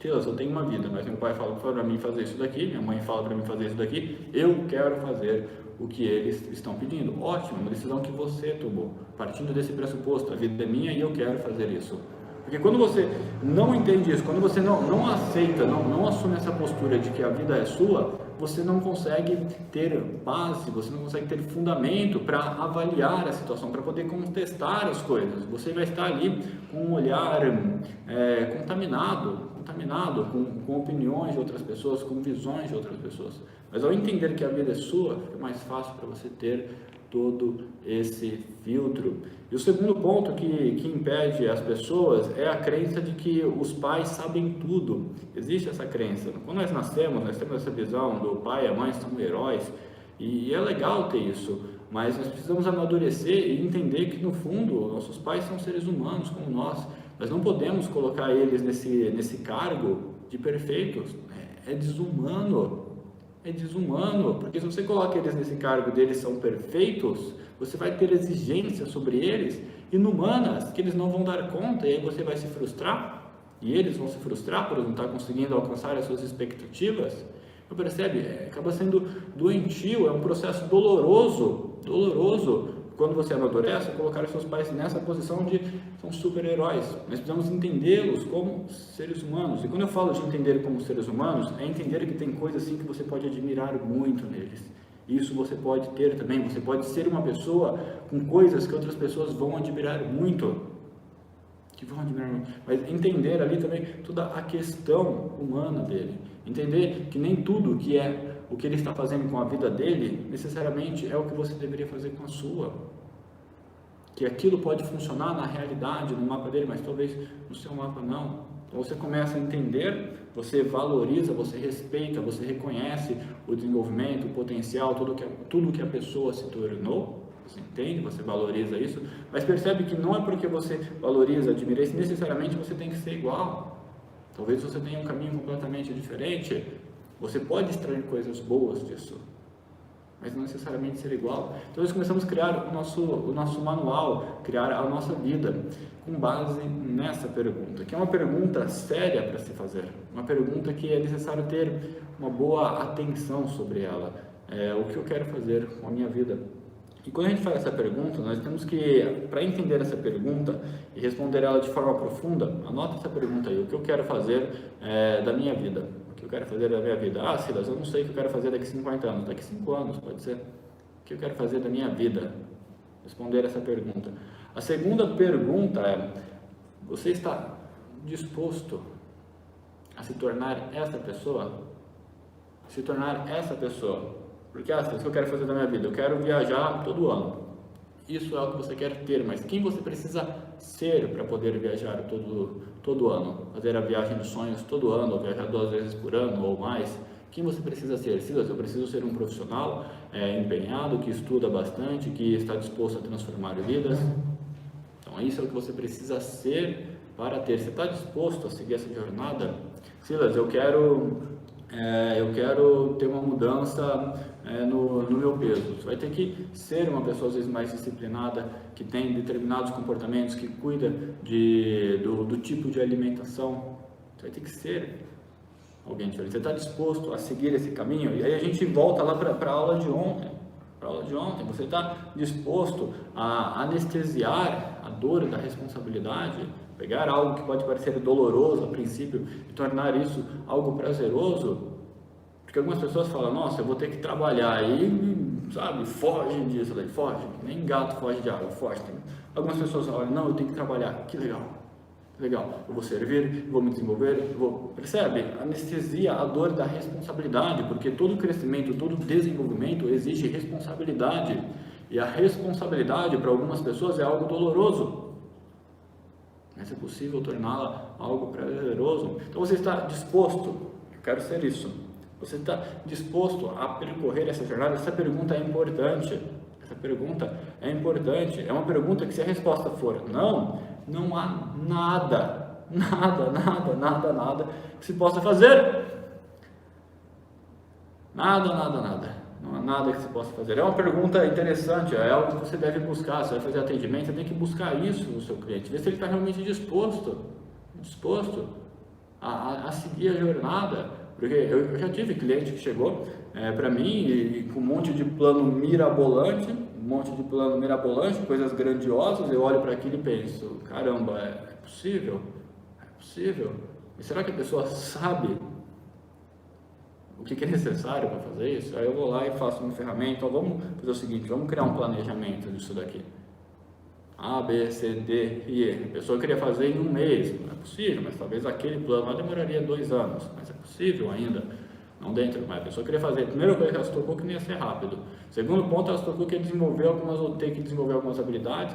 Silas, eu tenho uma vida, mas meu pai fala para mim fazer isso daqui, minha mãe fala para mim fazer isso daqui, eu quero fazer o que eles estão pedindo. Ótimo, uma decisão que você tomou, partindo desse pressuposto, a vida é minha e eu quero fazer isso. Porque quando você não entende isso, quando você não aceita, não assume essa postura de que a vida é sua, você não consegue ter base, você não consegue ter fundamento para avaliar a situação, para poder contestar as coisas. Você vai estar ali com um olhar contaminado com opiniões de outras pessoas, com visões de outras pessoas. Mas ao entender que a vida é sua, fica mais fácil para você ter todo esse filtro. E o segundo ponto que impede as pessoas é a crença de que os pais sabem tudo. Existe essa crença. Quando nós nascemos, nós temos essa visão do pai e a mãe são heróis, e é legal ter isso, mas nós precisamos amadurecer e entender que no fundo nossos pais são seres humanos como nós. Nós não podemos colocar eles nesse cargo de perfeitos. É desumano. É desumano, porque se você coloca eles nesse cargo deles são perfeitos, você vai ter exigências sobre eles inumanas que eles não vão dar conta, e aí você vai se frustrar, e eles vão se frustrar por não estar conseguindo alcançar as suas expectativas. Então percebe, acaba sendo doentio, é um processo doloroso, quando você amadurece, colocar os seus pais nessa posição de são super-heróis. Nós precisamos entendê-los como seres humanos. E quando eu falo de entender como seres humanos, é entender que tem coisas assim que você pode admirar muito neles. Isso você pode ter também. Você pode ser uma pessoa com coisas que outras pessoas vão admirar muito. Mas entender ali também toda a questão humana dele. Entender que nem tudo que é o que ele está fazendo com a vida dele, necessariamente é o que você deveria fazer com a sua. Que aquilo pode funcionar na realidade, no mapa dele, mas talvez no seu mapa não. Então você começa a entender, você valoriza, você respeita, você reconhece o desenvolvimento, o potencial, tudo que a pessoa se tornou. Você entende, você valoriza isso, mas percebe que não é porque você valoriza, admira isso, necessariamente você tem que ser igual. Talvez você tenha um caminho completamente diferente. Você pode extrair coisas boas disso, mas não necessariamente ser igual. Então nós começamos a criar o nosso manual, criar a nossa vida com base nessa pergunta, que é uma pergunta séria para se fazer, uma pergunta que é necessário ter uma boa atenção sobre ela. O que eu quero fazer com a minha vida? E quando a gente faz essa pergunta, nós temos que, para entender essa pergunta e responder ela de forma profunda, anota essa pergunta aí: o que eu quero fazer da minha vida? O que eu quero fazer da minha vida? Ah, Silas, eu não sei o que eu quero fazer daqui 50 anos. Daqui 5 anos, pode ser. O que eu quero fazer da minha vida? Responder essa pergunta. A segunda pergunta é: você está disposto a se tornar essa pessoa? Se tornar essa pessoa. Porque, Silas, o que eu quero fazer da minha vida? Eu quero viajar todo ano. Isso é o que você quer ter, mas quem você precisa ser para poder viajar todo ano? Fazer a viagem dos sonhos todo ano, ou viajar 2 vezes por ano ou mais? Quem você precisa ser? Silas, eu preciso ser um profissional empenhado, que estuda bastante, que está disposto a transformar vidas. Então, isso é o que você precisa ser para ter. Você está disposto a seguir essa jornada? Silas, eu quero ter uma mudança no meu peso. Você vai ter que ser uma pessoa às vezes mais disciplinada, que tem determinados comportamentos, que cuida do tipo de alimentação. Você vai ter que ser alguém diferente. Você está disposto a seguir esse caminho? E aí a gente volta lá para a aula de ontem. Você está disposto a anestesiar a dor da responsabilidade? Pegar algo que pode parecer doloroso a princípio e tornar isso algo prazeroso? Porque algumas pessoas falam: nossa, eu vou ter que trabalhar, aí, sabe, foge disso, foge, nem gato foge de água, foge. Algumas pessoas falam: não, eu tenho que trabalhar, que legal, eu vou servir, vou me desenvolver, percebe? Anestesia a dor da responsabilidade, porque todo crescimento, todo desenvolvimento exige responsabilidade, e a responsabilidade para algumas pessoas é algo doloroso, mas é possível torná-la algo prazeroso. Então você está disposto? Eu quero ser isso. Você está disposto a percorrer essa jornada? Essa pergunta é importante. É uma pergunta que, se a resposta for não, não há nada que se possa fazer. Nada. Não há nada que se possa fazer. É uma pergunta interessante, é algo que você deve buscar. Você vai fazer atendimento, você tem que buscar isso no seu cliente, ver se ele está realmente disposto a seguir a jornada. Porque eu já tive cliente que chegou para mim e com um monte de plano mirabolante, coisas grandiosas. Eu olho para aquilo e penso: caramba, é possível? E será que a pessoa sabe o que é necessário para fazer isso? Aí eu vou lá e faço uma ferramenta. Vamos fazer o seguinte: vamos criar um planejamento disso daqui. A, B, C, D e E. A pessoa queria fazer em 1 mês. Não é possível, mas talvez aquele plano lá demoraria 2 anos. Mas é possível ainda. Não dentro, mas a pessoa queria fazer. Primeira coisa que ela se tocou que não ia ser rápido. Segundo ponto, ela se tocou que ia ter que desenvolver algumas habilidades.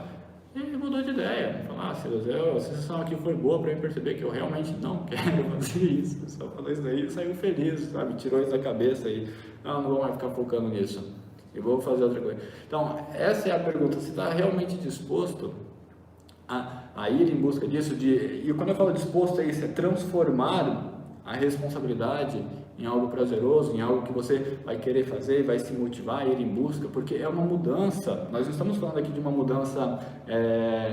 E ele mudou de ideia. Falou: Silas, a sessão aqui foi boa para eu perceber que eu realmente não quero fazer isso. Só falou isso daí e saiu feliz, sabe? Tirou isso da cabeça e não vou mais ficar focando nisso. Eu vou fazer outra coisa. Então, essa é a pergunta: você está realmente disposto a ir em busca disso? E quando eu falo disposto, é isso, é transformar a responsabilidade em algo prazeroso, em algo que você vai querer fazer, vai se motivar a ir em busca, porque é uma mudança. Nós não estamos falando aqui de uma mudança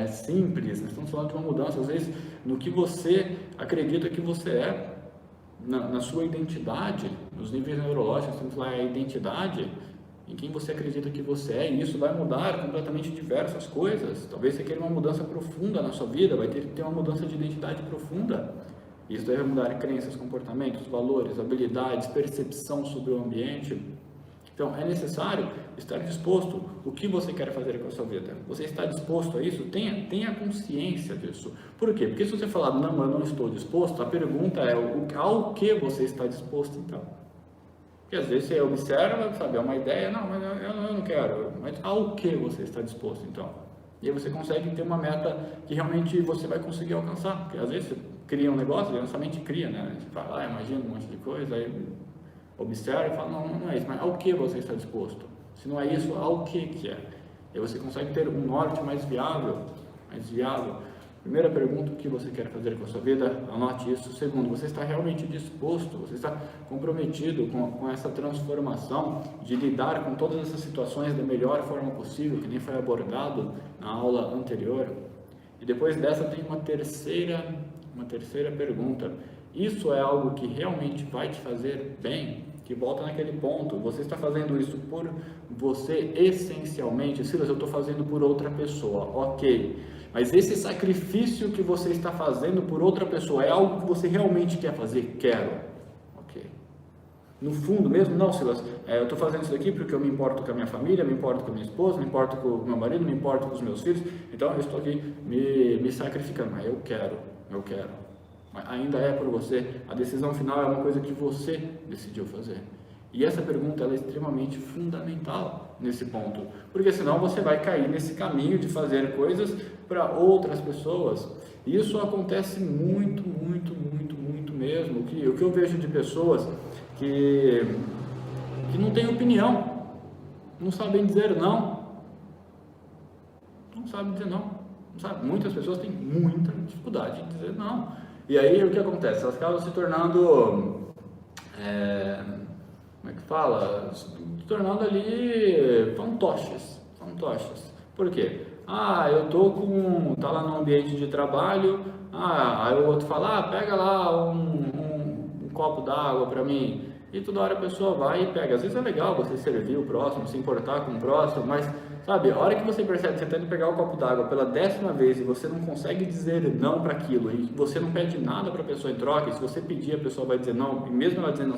simples, nós estamos falando de uma mudança, às vezes, no que você acredita que você é, na sua identidade, nos níveis neurológicos, temos lá a identidade, em quem você acredita que você é, e isso vai mudar completamente diversas coisas. Talvez você queira uma mudança profunda na sua vida, vai ter que ter uma mudança de identidade profunda. Isso deve mudar crenças, comportamentos, valores, habilidades, percepção sobre o ambiente. Então, é necessário estar disposto. O que você quer fazer com a sua vida? Você está disposto a isso? Tenha consciência disso. Por quê? Porque se você falar: não, eu não estou disposto, a pergunta é: ao que você está disposto, então? Porque às vezes você observa, sabe, é uma ideia: não, mas eu não quero. Mas ao que você está disposto, então? E aí você consegue ter uma meta que realmente você vai conseguir alcançar. Porque às vezes você cria um negócio, e nossa mente cria, né? Você fala: imagina um monte de coisa, aí observa e fala: não é isso. Mas ao que você está disposto? Se não é isso, ao que é? E aí você consegue ter um norte mais viável Primeira pergunta, o que você quer fazer com a sua vida? Anote isso. Segundo, você está realmente disposto, você está comprometido com essa transformação de lidar com todas essas situações da melhor forma possível, que nem foi abordado na aula anterior? E depois dessa tem uma terceira pergunta. Isso é algo que realmente vai te fazer bem? Que volta naquele ponto, você está fazendo isso por você essencialmente? Silas, eu estou fazendo por outra pessoa, ok, mas esse sacrifício que você está fazendo por outra pessoa é algo que você realmente quer fazer? Quero, ok. No fundo mesmo, não, Silas, eu estou fazendo isso daqui porque eu me importo com a minha família, me importo com a minha esposa, me importo com o meu marido, me importo com os meus filhos, então eu estou aqui me sacrificando, mas eu quero. Mas ainda é por você, a decisão final é uma coisa que você decidiu fazer. E essa pergunta ela é extremamente fundamental nesse ponto, porque senão você vai cair nesse caminho de fazer coisas para outras pessoas. E isso acontece muito mesmo. O que eu vejo de pessoas que não têm opinião, não sabem dizer não, não sabe? Muitas pessoas têm muita dificuldade de dizer não. E aí o que acontece? Elas acabam se tornando, como é que fala? Se tornando ali fantoches. Por quê? Tá lá no ambiente de trabalho, aí o outro fala, pega lá um copo d'água para mim. E toda hora a pessoa vai e pega. Às vezes é legal você servir o próximo, se importar com o próximo, mas, sabe, a hora que você percebe que você está indo pegar o copo d'água pela 10ª vez e você não consegue dizer não para aquilo, e você não pede nada para a pessoa em troca, e se você pedir a pessoa vai dizer não, e mesmo ela dizendo não,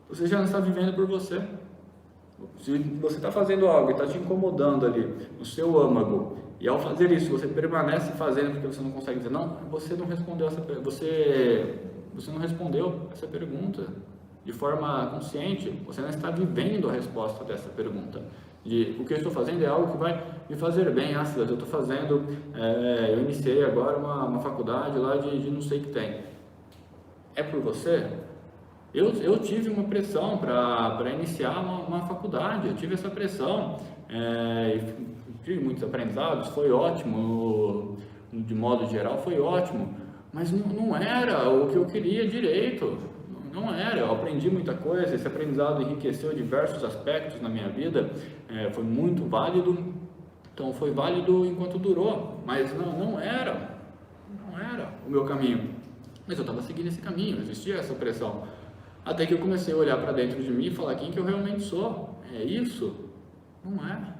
você já não está vivendo por você. Se você está fazendo algo e está te incomodando ali no seu âmago, e ao fazer isso você permanece fazendo porque você não consegue dizer não, você não respondeu você não respondeu essa pergunta de forma consciente, você não está vivendo a resposta dessa pergunta. O que eu estou fazendo é algo que vai me fazer bem. Silas, eu estou fazendo, eu iniciei agora uma faculdade lá de não sei o que tem. É por você? Eu tive uma pressão para iniciar uma faculdade, eu tive essa pressão, tive muitos aprendizados, foi ótimo, de modo geral foi ótimo, mas não era o que eu queria direito, não era. Eu aprendi muita coisa, esse aprendizado enriqueceu diversos aspectos na minha vida, foi muito válido, então foi válido enquanto durou, mas não era o meu caminho, mas eu estava seguindo esse caminho, existia essa pressão, até que eu comecei a olhar para dentro de mim e falar quem que eu realmente sou, é isso? Não é.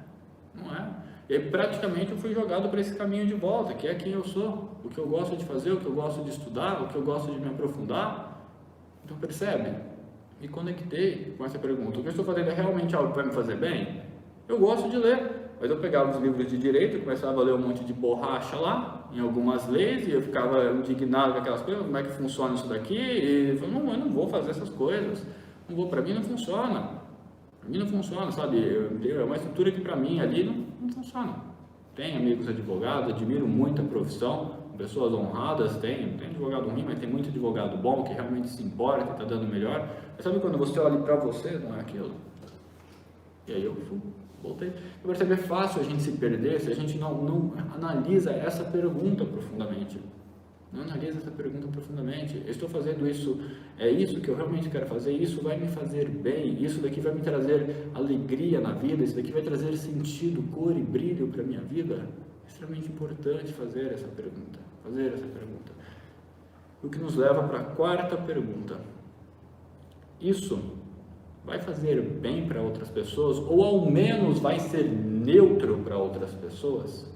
E aí, praticamente eu fui jogado para esse caminho de volta, que é quem eu sou, o que eu gosto de fazer, o que eu gosto de estudar, o que eu gosto de me aprofundar. Então percebe? Me conectei com essa pergunta. O que eu estou fazendo é realmente algo que vai me fazer bem? Eu gosto de ler, mas eu pegava os livros de direito, começava a ler um monte de borracha lá, em algumas leis, e eu ficava indignado com aquelas coisas, como é que funciona isso daqui? E eu falei, eu não vou fazer essas coisas, para mim não funciona. Para mim não funciona, sabe? É uma estrutura que para mim ali não funciona. Tem amigos advogados, admiro muito a profissão, pessoas honradas, tem advogado ruim, mas tem muito advogado bom, que realmente se importa, que está dando melhor. Mas sabe quando você olha para você, não é aquilo? E aí eu voltei. Eu percebi, é fácil a gente se perder se a gente não analisa essa pergunta profundamente. Não analisa essa pergunta profundamente. Eu estou fazendo isso, é isso que eu realmente quero fazer, isso vai me fazer bem, isso daqui vai me trazer alegria na vida, isso daqui vai trazer sentido, cor e brilho para a minha vida. É extremamente importante fazer essa pergunta. O que nos leva para a 4ª pergunta. Isso vai fazer bem para outras pessoas, ou ao menos vai ser neutro para outras pessoas?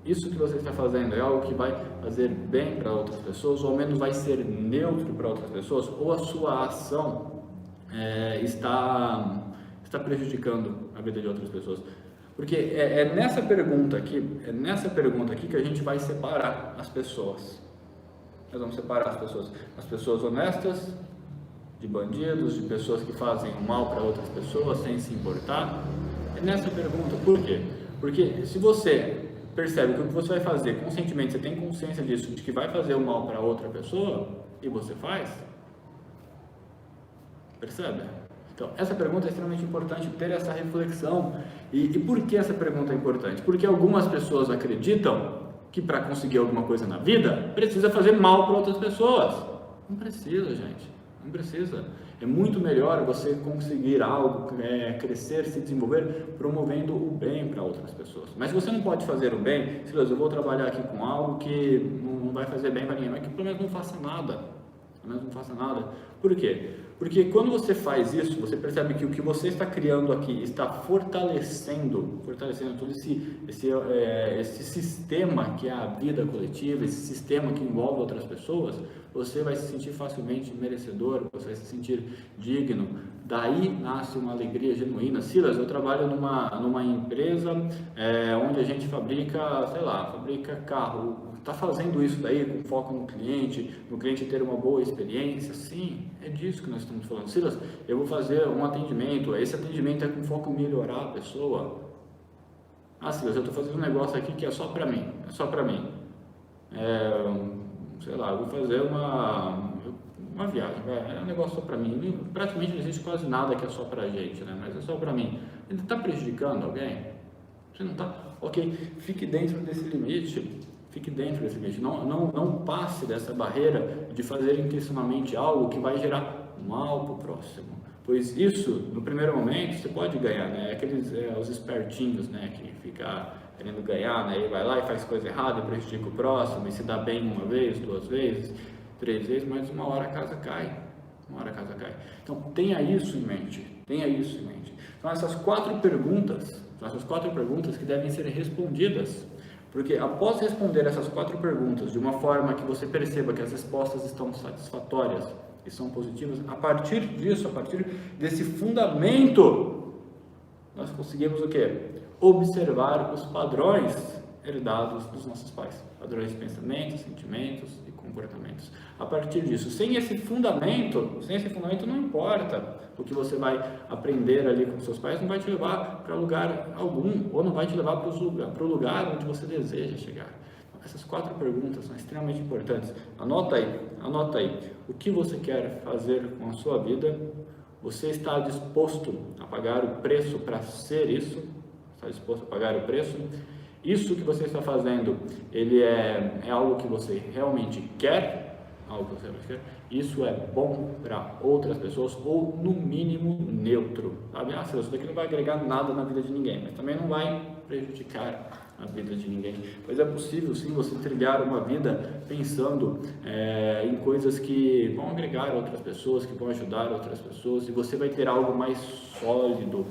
Isso que você está fazendo é algo que vai fazer bem para outras pessoas, ou ao menos vai ser neutro para outras pessoas, ou a sua ação está prejudicando a vida de outras pessoas? Porque é nessa pergunta aqui que a gente vai separar as pessoas. Nós vamos separar as pessoas honestas de bandidos, de pessoas que fazem o mal para outras pessoas sem se importar. É nessa pergunta. Por quê? Porque se você percebe que o que você vai fazer conscientemente, você tem consciência disso, de que vai fazer o mal para outra pessoa, e você faz, percebe? Então, essa pergunta é extremamente importante, ter essa reflexão. E por que essa pergunta é importante? Porque algumas pessoas acreditam que para conseguir alguma coisa na vida, precisa fazer mal para outras pessoas. Não precisa, gente. Não precisa. É muito melhor você conseguir algo, crescer, se desenvolver, promovendo o bem para outras pessoas. Mas se você não pode fazer o bem, Silas, eu vou trabalhar aqui com algo que não vai fazer bem para ninguém, mas que pelo menos não faça nada. Pelo menos não faça nada. Por quê? Porque quando você faz isso, você percebe que o que você está criando aqui está fortalecendo todo esse sistema que é a vida coletiva, esse sistema que envolve outras pessoas. Você vai se sentir facilmente merecedor, você vai se sentir digno. Daí nasce uma alegria genuína. Silas, eu trabalho numa empresa onde a gente fabrica carro. Está fazendo isso daí com foco no cliente ter uma boa experiência? Sim, é disso que nós estamos falando. Silas, eu vou fazer um atendimento, esse atendimento é com foco em melhorar a pessoa. Ah, Silas, eu estou fazendo um negócio aqui que é só para mim, eu vou fazer uma viagem, é um negócio só para mim. Praticamente não existe quase nada que é só para a gente, né? Mas é só para mim. Ele está prejudicando alguém? Você não está? Ok, fique dentro desse limite. Não passe dessa barreira de fazer intencionalmente algo que vai gerar mal para o próximo. Pois isso, no primeiro momento, você pode ganhar, né? Os espertinhos, né? Que fica querendo ganhar, né? E vai lá e faz coisa errada e prejudica o próximo e se dá bem uma vez, 2 vezes, 3 vezes, mas uma hora a casa cai. Então, tenha isso em mente. Então, essas 4 perguntas que devem ser respondidas. Porque após responder essas 4 perguntas de uma forma que você perceba que as respostas estão satisfatórias e são positivas, a partir desse fundamento, nós conseguimos o quê? Observar os padrões herdados dos nossos pais. Padrões de pensamentos, sentimentos e comportamentos. A partir disso, sem esse fundamento não importa o que você vai aprender ali com seus pais, não vai te levar para lugar algum, ou não vai te levar para o lugar onde você deseja chegar. Essas 4 perguntas são extremamente importantes. Anota aí. O que você quer fazer com a sua vida? Você está disposto a pagar o preço para ser isso? Está disposto a pagar o preço? Isso que você está fazendo, ele é algo que você realmente quer? Isso é bom para outras pessoas, ou no mínimo neutro, sabe? Isso daqui não vai agregar nada na vida de ninguém, mas também não vai prejudicar a vida de ninguém. Pois é possível sim você trilhar uma vida pensando em coisas que vão agregar outras pessoas, que vão ajudar outras pessoas, e você vai ter algo mais sólido,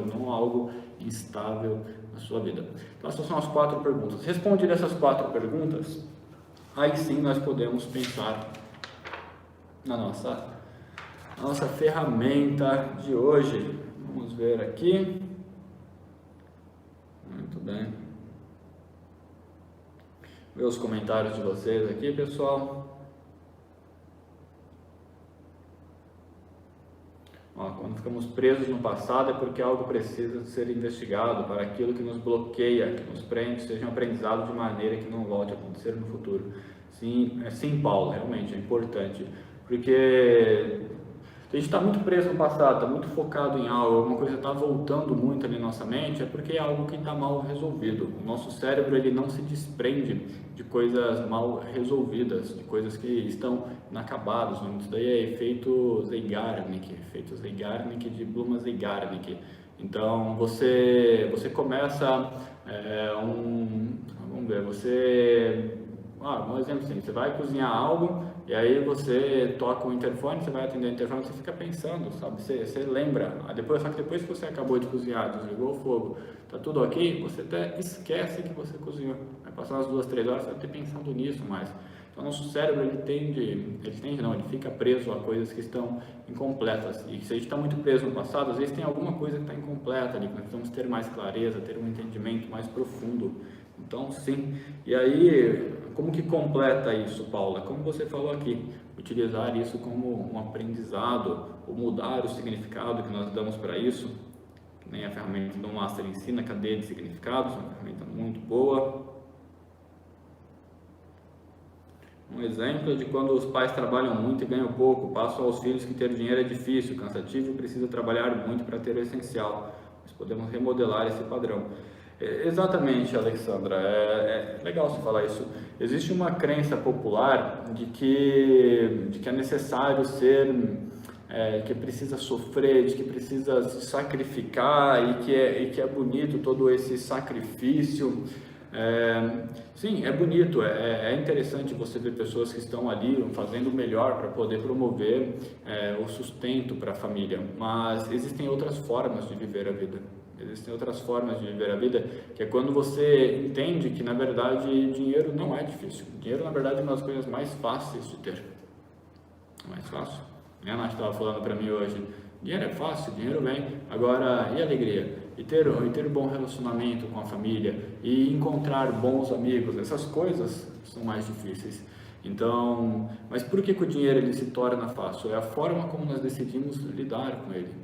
não algo instável na sua vida. Então essas são as 4 perguntas. Responde essas 4 perguntas, aí sim nós podemos pensar na nossa ferramenta de hoje. Vamos ver aqui. Muito bem. Ver os comentários de vocês aqui, pessoal. Quando ficamos presos no passado é porque algo precisa ser investigado para aquilo que nos bloqueia, que nos prende, seja um aprendizado de maneira que não volte a acontecer no futuro. Sim, Paulo, realmente é importante, porque a gente está muito preso no passado, está muito focado em algo, alguma coisa está voltando muito ali na nossa mente, é porque é algo que está mal resolvido. O nosso cérebro ele não se desprende de coisas mal resolvidas, de coisas que estão inacabadas. Isso daí é efeito Zeigarnik, de Bluma Zeigarnik. Então você começa vamos ver, um exemplo assim, você vai cozinhar algo e aí você toca o interfone, você vai atender o interfone, você fica pensando, sabe? Você lembra, só que depois que você acabou de cozinhar, desligou o fogo, tá tudo ok, você até esquece que você cozinhou. Vai passar umas 2, 3 horas, você vai ter pensado nisso mais. Então, nosso cérebro, ele fica preso a coisas que estão incompletas. E se a gente está muito preso no passado, às vezes tem alguma coisa que está incompleta ali, nós precisamos ter mais clareza, ter um entendimento mais profundo. Então, sim. E aí, como que completa isso, Paula? Como você falou aqui, utilizar isso como um aprendizado, ou mudar o significado que nós damos para isso, que nem a ferramenta do Master ensina, cadeia de significados, uma ferramenta muito boa. Um exemplo é de quando os pais trabalham muito e ganham pouco, passam aos filhos que ter dinheiro é difícil, cansativo e precisa trabalhar muito para ter o essencial. Mas podemos remodelar esse padrão. Exatamente, Alexandra, é legal você falar isso. Existe uma crença popular de que é necessário ser, que precisa sofrer, de que precisa se sacrificar e que é bonito todo esse sacrifício. Sim, é bonito, é interessante você ver pessoas que estão ali fazendo o melhor para poder promover o sustento para a família, mas existem outras formas de viver a vida. Existem outras formas de viver a vida, que é quando você entende que, na verdade, dinheiro não é difícil. Dinheiro, na verdade, é uma das coisas mais fáceis de ter. Mais fácil. A Nath estava falando para mim hoje, dinheiro é fácil, dinheiro vem. Agora, e alegria? E ter bom relacionamento com a família, e encontrar bons amigos, essas coisas são mais difíceis. Então, mas por que o dinheiro ele se torna fácil? É a forma como nós decidimos lidar com ele.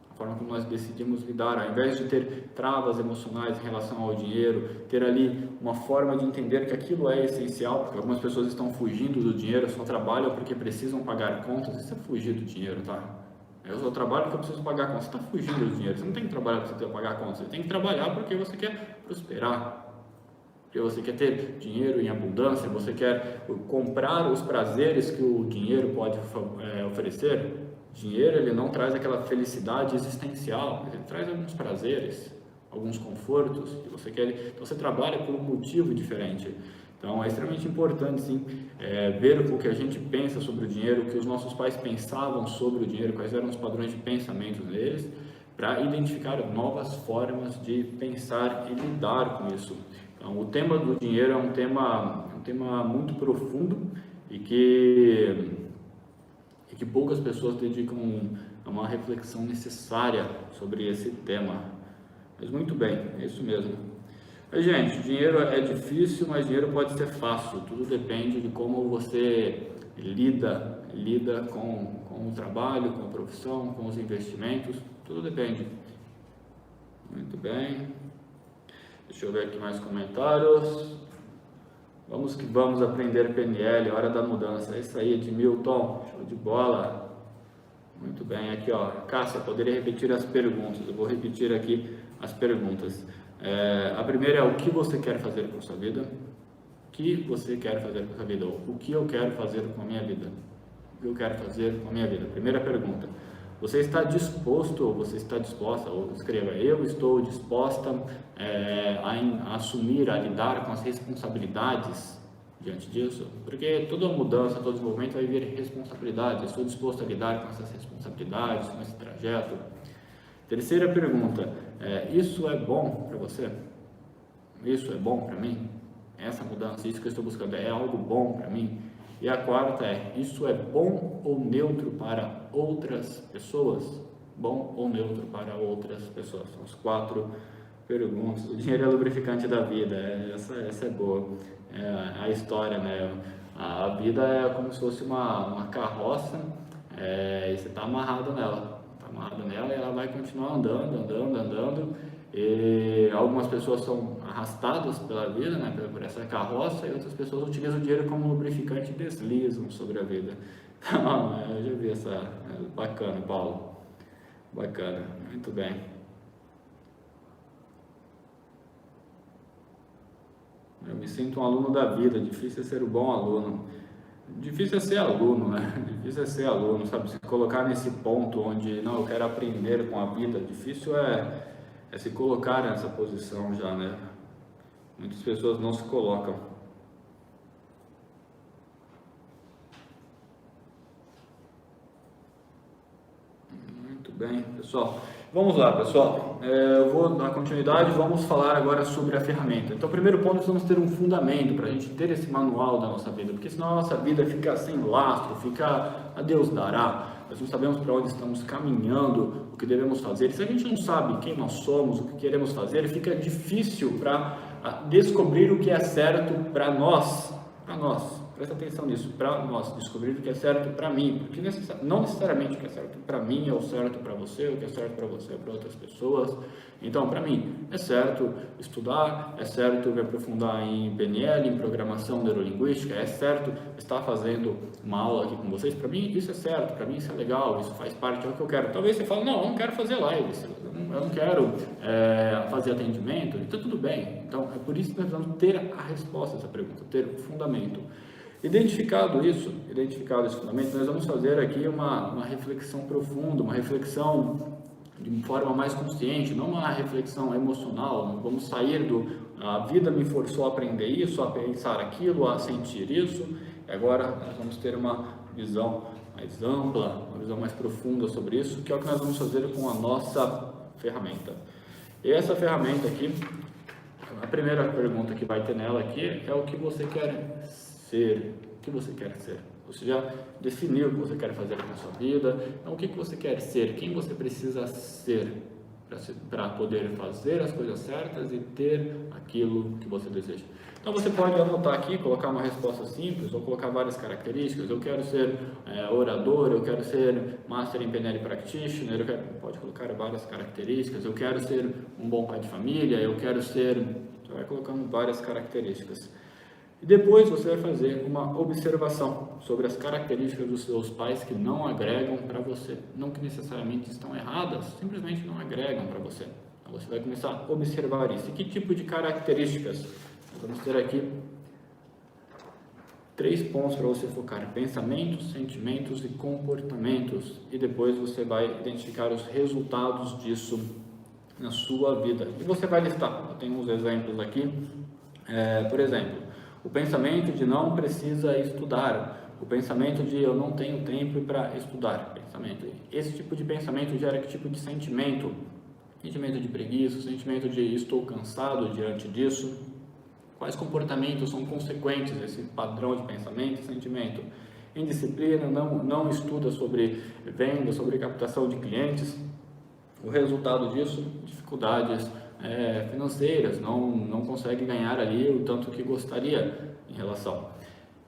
A forma como nós decidimos lidar, ao invés de ter travas emocionais em relação ao dinheiro, ter ali uma forma de entender que aquilo é essencial, porque algumas pessoas estão fugindo do dinheiro, só trabalham porque precisam pagar contas. Isso é fugir do dinheiro, tá? Eu só trabalho porque eu preciso pagar contas. Você está fugindo do dinheiro, você não tem que trabalhar para você pagar contas, você tem que trabalhar porque você quer prosperar, porque você quer ter dinheiro em abundância, você quer comprar os prazeres que o dinheiro pode oferecer. Dinheiro, ele não traz aquela felicidade existencial, ele traz alguns prazeres, alguns confortos que você quer. Então você trabalha por um motivo diferente. Então é extremamente importante, sim, ver o que a gente pensa sobre o dinheiro, o que os nossos pais pensavam sobre o dinheiro, quais eram os padrões de pensamento deles, para identificar novas formas de pensar e lidar com isso. Então o tema do dinheiro é um tema muito profundo e que poucas pessoas dedicam a uma reflexão necessária sobre esse tema. Mas muito bem, é isso mesmo. Mas, gente, dinheiro é difícil, mas dinheiro pode ser fácil. Tudo depende de como você lida com o trabalho, com a profissão, com os investimentos. Tudo depende. Muito bem. Deixa eu ver aqui mais comentários. Vamos que vamos aprender PNL, hora da mudança. É isso aí, Edmilton, show de bola. Muito bem, aqui ó, Cássia, poderia repetir as perguntas? Eu vou repetir aqui as perguntas. A primeira é: o que você quer fazer com a sua vida? O que você quer fazer com a sua vida? O que eu quero fazer com a minha vida? O que eu quero fazer com a minha vida? Primeira pergunta. Você está disposto ou você está disposta, ou escreva, eu estou disposta a assumir, a lidar com as responsabilidades diante disso? Porque toda mudança, todo desenvolvimento vai vir responsabilidade. Eu estou disposto a lidar com essas responsabilidades, com esse trajeto? Terceira pergunta, isso é bom para você? Isso é bom para mim? Essa mudança, isso que eu estou buscando, é algo bom para mim? E a quarta é: isso é bom ou neutro para outras pessoas? Bom ou neutro para outras pessoas? São as 4 perguntas. O dinheiro é o lubrificante da vida. Essa é boa. A história, né? A vida é como se fosse uma carroça, e você está amarrado nela. E ela vai continuar andando. E algumas pessoas são arrastadas pela vida, né, por essa carroça, e outras pessoas utilizam o dinheiro como lubrificante e deslizam sobre a vida. Então, eu já vi essa. Bacana, Paulo. Bacana, muito bem. Eu me sinto um aluno da vida. Difícil é ser um bom aluno. Difícil é ser aluno, né? Difícil é ser aluno, sabe? Se colocar nesse ponto onde, não, eu quero aprender com a vida. Difícil é se colocar nessa posição já, né? Muitas pessoas não se colocam. Muito bem, pessoal. Vamos lá, pessoal. Eu vou dar continuidade. Vamos falar agora sobre a ferramenta. Então, primeiro ponto, nós vamos ter um fundamento para a gente ter esse manual da nossa vida, porque senão a nossa vida fica sem lastro, fica a Deus dará. Nós não sabemos para onde estamos caminhando, o que devemos fazer. Se a gente não sabe quem nós somos, o que queremos fazer, fica difícil para descobrir o que é certo para nós. presta atenção nisso, para nós descobrir o que é certo para mim, porque não necessariamente o que é certo para mim é o certo para você, o que é certo para você é para outras pessoas. Então, para mim, é certo estudar, é certo me aprofundar em PNL, em programação neurolinguística, é certo estar fazendo uma aula aqui com vocês. Para mim, isso é certo, para mim isso é legal, isso faz parte do que eu quero. Talvez você fale, não, eu não quero fazer lives, eu não quero fazer atendimento, então tudo bem. Então, é por isso que nós vamos ter a resposta a essa pergunta, ter o fundamento. Identificado esse fundamento, nós vamos fazer aqui uma reflexão profunda, uma reflexão de forma mais consciente, não uma reflexão emocional. Vamos sair a vida me forçou a aprender isso, a pensar aquilo, a sentir isso. E agora nós vamos ter uma visão mais ampla, uma visão mais profunda sobre isso, que é o que nós vamos fazer com a nossa ferramenta. E essa ferramenta aqui, a primeira pergunta que vai ter nela aqui é o que você quer ser. O que você quer ser? Você já definiu o que você quer fazer na sua vida. Então, o que você quer ser? Quem você precisa ser para poder fazer as coisas certas e ter aquilo que você deseja? Então, você pode anotar aqui, colocar uma resposta simples ou colocar várias características. Eu quero ser orador, eu quero ser Master em PNL Practitioner, pode colocar várias características. Eu quero ser um bom pai de família, eu quero ser... Você vai colocando várias características. E depois você vai fazer uma observação sobre as características dos seus pais que não agregam para você. Não que necessariamente estão erradas, simplesmente não agregam para você. Então você vai começar a observar isso. E que tipo de características? Nós vamos ter aqui 3 pontos para você focar: pensamentos, sentimentos e comportamentos. E depois você vai identificar os resultados disso na sua vida. E você vai listar. Eu tenho uns exemplos aqui. Por exemplo, o pensamento de não precisa estudar, o pensamento de eu não tenho tempo para estudar, esse tipo de pensamento gera que tipo de sentimento? Sentimento de preguiça, sentimento de estou cansado diante disso. Quais comportamentos são consequentes desse padrão de pensamento e sentimento? Indisciplina, não estuda sobre venda, sobre captação de clientes. O resultado disso, dificuldades financeiras, não consegue ganhar ali o tanto que gostaria em relação.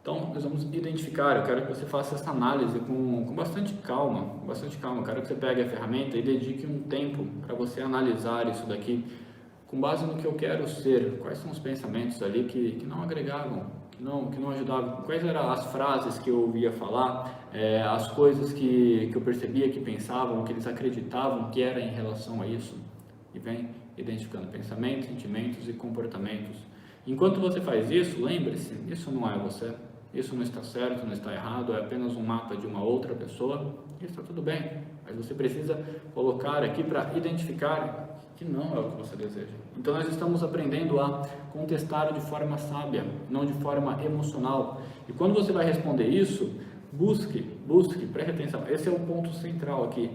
Então, nós vamos identificar. Eu quero que você faça essa análise com bastante calma, Eu quero que você pegue a ferramenta e dedique um tempo para você analisar isso daqui, com base no que eu quero ser. Quais são os pensamentos ali que não agregavam, que não ajudavam? Quais eram as frases que eu ouvia falar, as coisas que eu percebia que pensavam, que eles acreditavam que era em relação a isso? E vem identificando pensamentos, sentimentos e comportamentos. Enquanto você faz isso, lembre-se, isso não é você, isso não está certo, não está errado, é apenas um mapa de uma outra pessoa, e está tudo bem, mas você precisa colocar aqui para identificar que não é o que você deseja. Então nós estamos aprendendo a contestar de forma sábia, não de forma emocional. E quando você vai responder isso, busque, preste atenção, esse é o ponto central aqui.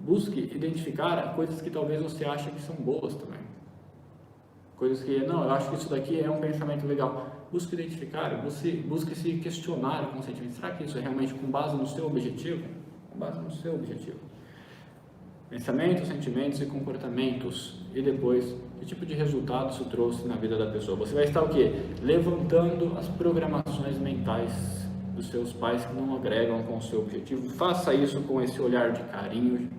Busque identificar coisas que talvez você ache que são boas também. Coisas que, não, eu acho que isso daqui é um pensamento legal. Busque identificar, busque se questionar constantemente. Será que isso é realmente com base no seu objetivo? Com base no seu objetivo. Pensamentos, sentimentos e comportamentos. E depois, que tipo de resultado isso trouxe na vida da pessoa? Você vai estar o quê? Levantando as programações mentais dos seus pais que não agregam com o seu objetivo. Faça isso com esse olhar de carinho,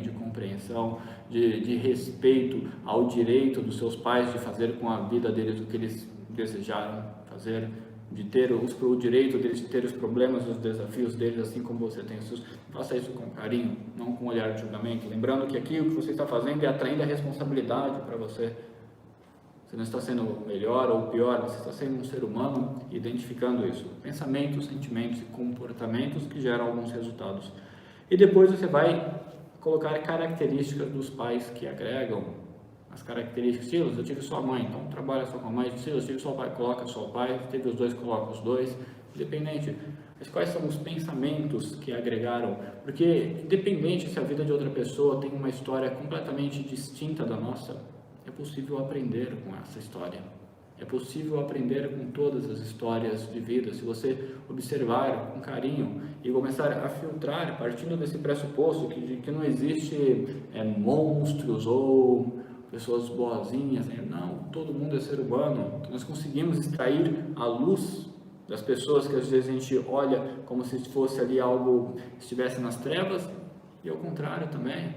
de compreensão, de respeito ao direito dos seus pais de fazer com a vida deles o que eles desejaram fazer, de ter o direito deles de ter os problemas e os desafios deles, assim como você tem os seus. Faça isso com carinho, não com olhar de julgamento, lembrando que aqui o que você está fazendo é atraindo a responsabilidade para você. Você não está sendo melhor ou pior, você está sendo um ser humano, identificando isso. Pensamentos, sentimentos e comportamentos que geram alguns resultados. E depois você vai colocar características dos pais que agregam. As características, Silas, eu tive só a mãe, então trabalha só com a mãe. Silas, eu tive só o pai, coloca só o pai. Teve os dois, coloca os dois. Independente. Mas quais são os pensamentos que agregaram? Porque independente se a vida de outra pessoa tem uma história completamente distinta da nossa, é possível aprender com essa história. É possível aprender com todas as histórias de vida, se você observar com carinho e começar a filtrar, partindo desse pressuposto que não existe monstros ou pessoas boazinhas. Não, todo mundo é ser humano. Nós conseguimos extrair a luz das pessoas que às vezes a gente olha como se fosse ali algo que estivesse nas trevas, e ao contrário também.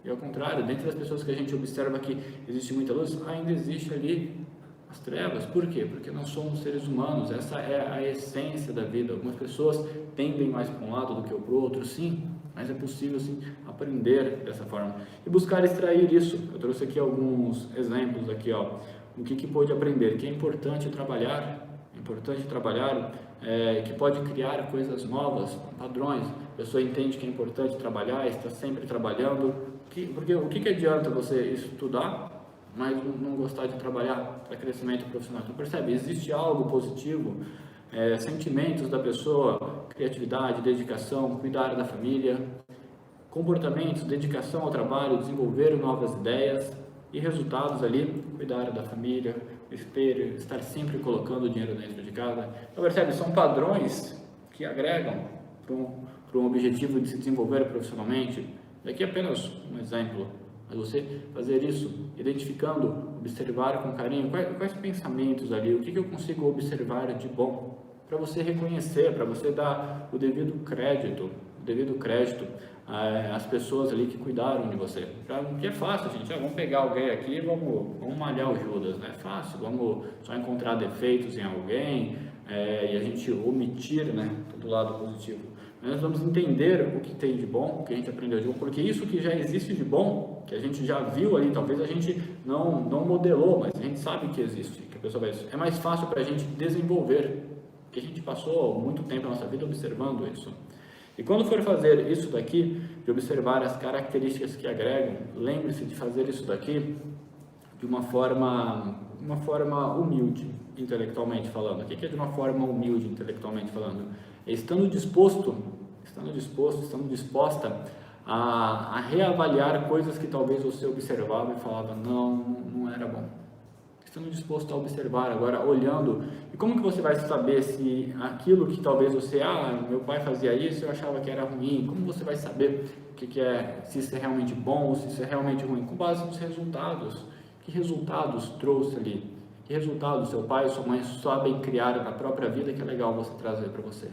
E ao contrário, dentro das pessoas que a gente observa que existe muita luz, ainda existe ali as trevas. Por quê? Porque nós somos seres humanos, essa é a essência da vida. Algumas pessoas tendem mais para um lado do que para o outro, sim, mas é possível sim aprender dessa forma e buscar extrair isso. Eu trouxe aqui alguns exemplos aqui, ó, o que pode aprender, que é importante trabalhar, que pode criar coisas novas, padrões. A pessoa entende que é importante trabalhar, está sempre trabalhando, porque o que adianta você estudar, mas não gostar de trabalhar para crescimento profissional? Então percebe, existe algo positivo, sentimentos da pessoa, criatividade, dedicação, cuidar da família, comportamentos, dedicação ao trabalho, desenvolver novas ideias e resultados ali, cuidar da família, estar sempre colocando dinheiro dentro de casa. Então percebe, são padrões que agregam para um objetivo de se desenvolver profissionalmente. Daqui apenas um exemplo, mas você fazer isso, identificando, observar com carinho, quais pensamentos ali, o que eu consigo observar de bom, para você reconhecer, para você dar o devido crédito às pessoas ali que cuidaram de você. Porque é fácil, gente, vamos pegar alguém aqui e vamos malhar o Judas, né? É fácil, vamos só encontrar defeitos em alguém e a gente omitir, né, todo lado positivo. Nós vamos entender o que tem de bom, o que a gente aprendeu de bom, porque isso que já existe de bom, que a gente já viu ali, talvez a gente não modelou, mas a gente sabe que existe, que a pessoa vai, é mais fácil para a gente desenvolver, porque a gente passou muito tempo na nossa vida observando isso. E quando for fazer isso daqui, de observar as características que agregam, lembre-se de fazer isso daqui de uma forma humilde, intelectualmente falando. O que é de uma forma humilde, intelectualmente falando? É estando disposta a reavaliar coisas que talvez você observava e falava, não era bom. Estando disposto a observar, agora olhando, e como que você vai saber se aquilo que talvez você, meu pai fazia isso, eu achava que era ruim, como você vai saber o que é, se isso é realmente bom ou se isso é realmente ruim? Com base nos resultados. Que resultados trouxe ali? Que resultados seu pai e sua mãe sabem criar na própria vida que é legal você trazer para você?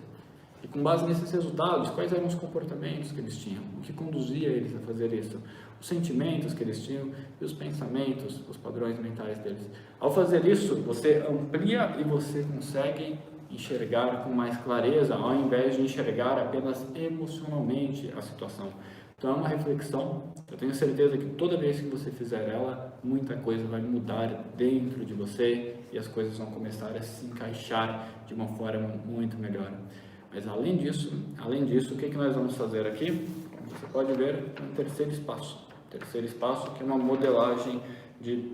E com base nesses resultados, quais eram os comportamentos que eles tinham? O que conduzia eles a fazer isso? Os sentimentos que eles tinham e os pensamentos, os padrões mentais deles. Ao fazer isso, você amplia e você consegue enxergar com mais clareza, ao invés de enxergar apenas emocionalmente a situação. Então é uma reflexão, eu tenho certeza que toda vez que você fizer ela, muita coisa vai mudar dentro de você e as coisas vão começar a se encaixar de uma forma muito melhor. Mas além disso, o que nós vamos fazer aqui? Você pode ver um terceiro espaço que é uma modelagem de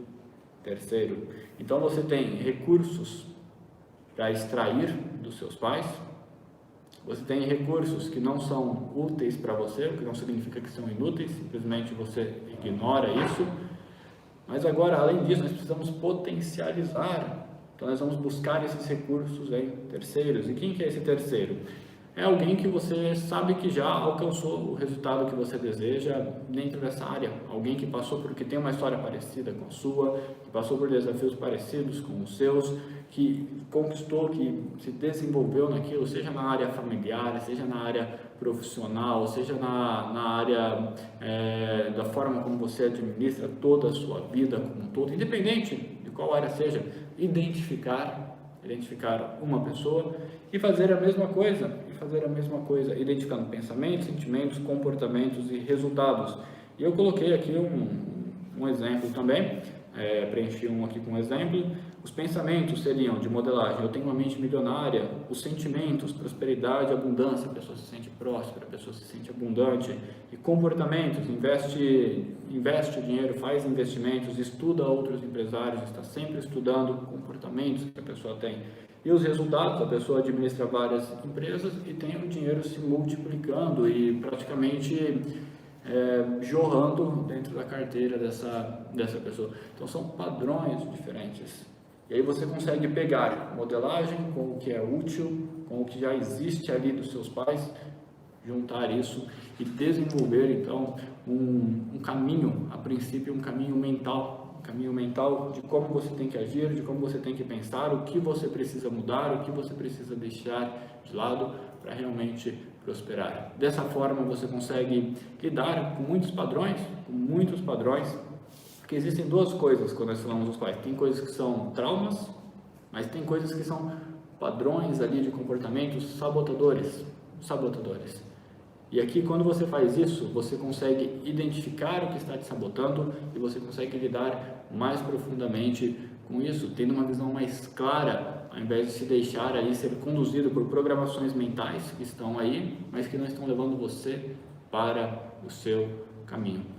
terceiro. Então você tem recursos para extrair dos seus pais, você tem recursos que não são úteis para você, o que não significa que são inúteis, simplesmente você ignora isso. Mas agora, além disso, nós precisamos potencializar. Então nós vamos buscar esses recursos em terceiros. E quem que é esse terceiro? É alguém que você sabe que já alcançou o resultado que você deseja dentro dessa área. Alguém que passou porque tem uma história parecida com a sua, que passou por desafios parecidos com os seus, que conquistou, que se desenvolveu naquilo, seja na área familiar, seja na área profissional, seja na área da forma como você administra toda a sua vida como um todo, independente de qual área seja, identificar uma pessoa e fazer a mesma coisa, identificando pensamentos, sentimentos, comportamentos e resultados. E eu coloquei aqui um exemplo também, preenchi um aqui com um exemplo. Os pensamentos seriam de modelagem: eu tenho uma mente milionária. Os sentimentos: prosperidade, abundância, a pessoa se sente próspera, a pessoa se sente abundante. E comportamentos: investe o dinheiro, faz investimentos, estuda outros empresários, está sempre estudando comportamentos que a pessoa tem. E os resultados: a pessoa administra várias empresas e tem o dinheiro se multiplicando e praticamente jorrando dentro da carteira dessa pessoa. Então são padrões diferentes. E aí você consegue pegar modelagem com o que é útil, com o que já existe ali dos seus pais, juntar isso e desenvolver então um caminho, a princípio um caminho mental, um caminho mental de como você tem que agir, de como você tem que pensar, o que você precisa mudar, o que você precisa deixar de lado para realmente prosperar. Dessa forma você consegue lidar com muitos padrões, porque existem duas coisas quando nós falamos dos quais. Tem coisas que são traumas, mas tem coisas que são padrões ali de comportamentos sabotadores. E aqui, quando você faz isso, você consegue identificar o que está te sabotando e você consegue lidar mais profundamente com isso, tendo uma visão mais clara, ao invés de se deixar aí ser conduzido por programações mentais que estão aí, mas que não estão levando você para o seu caminho.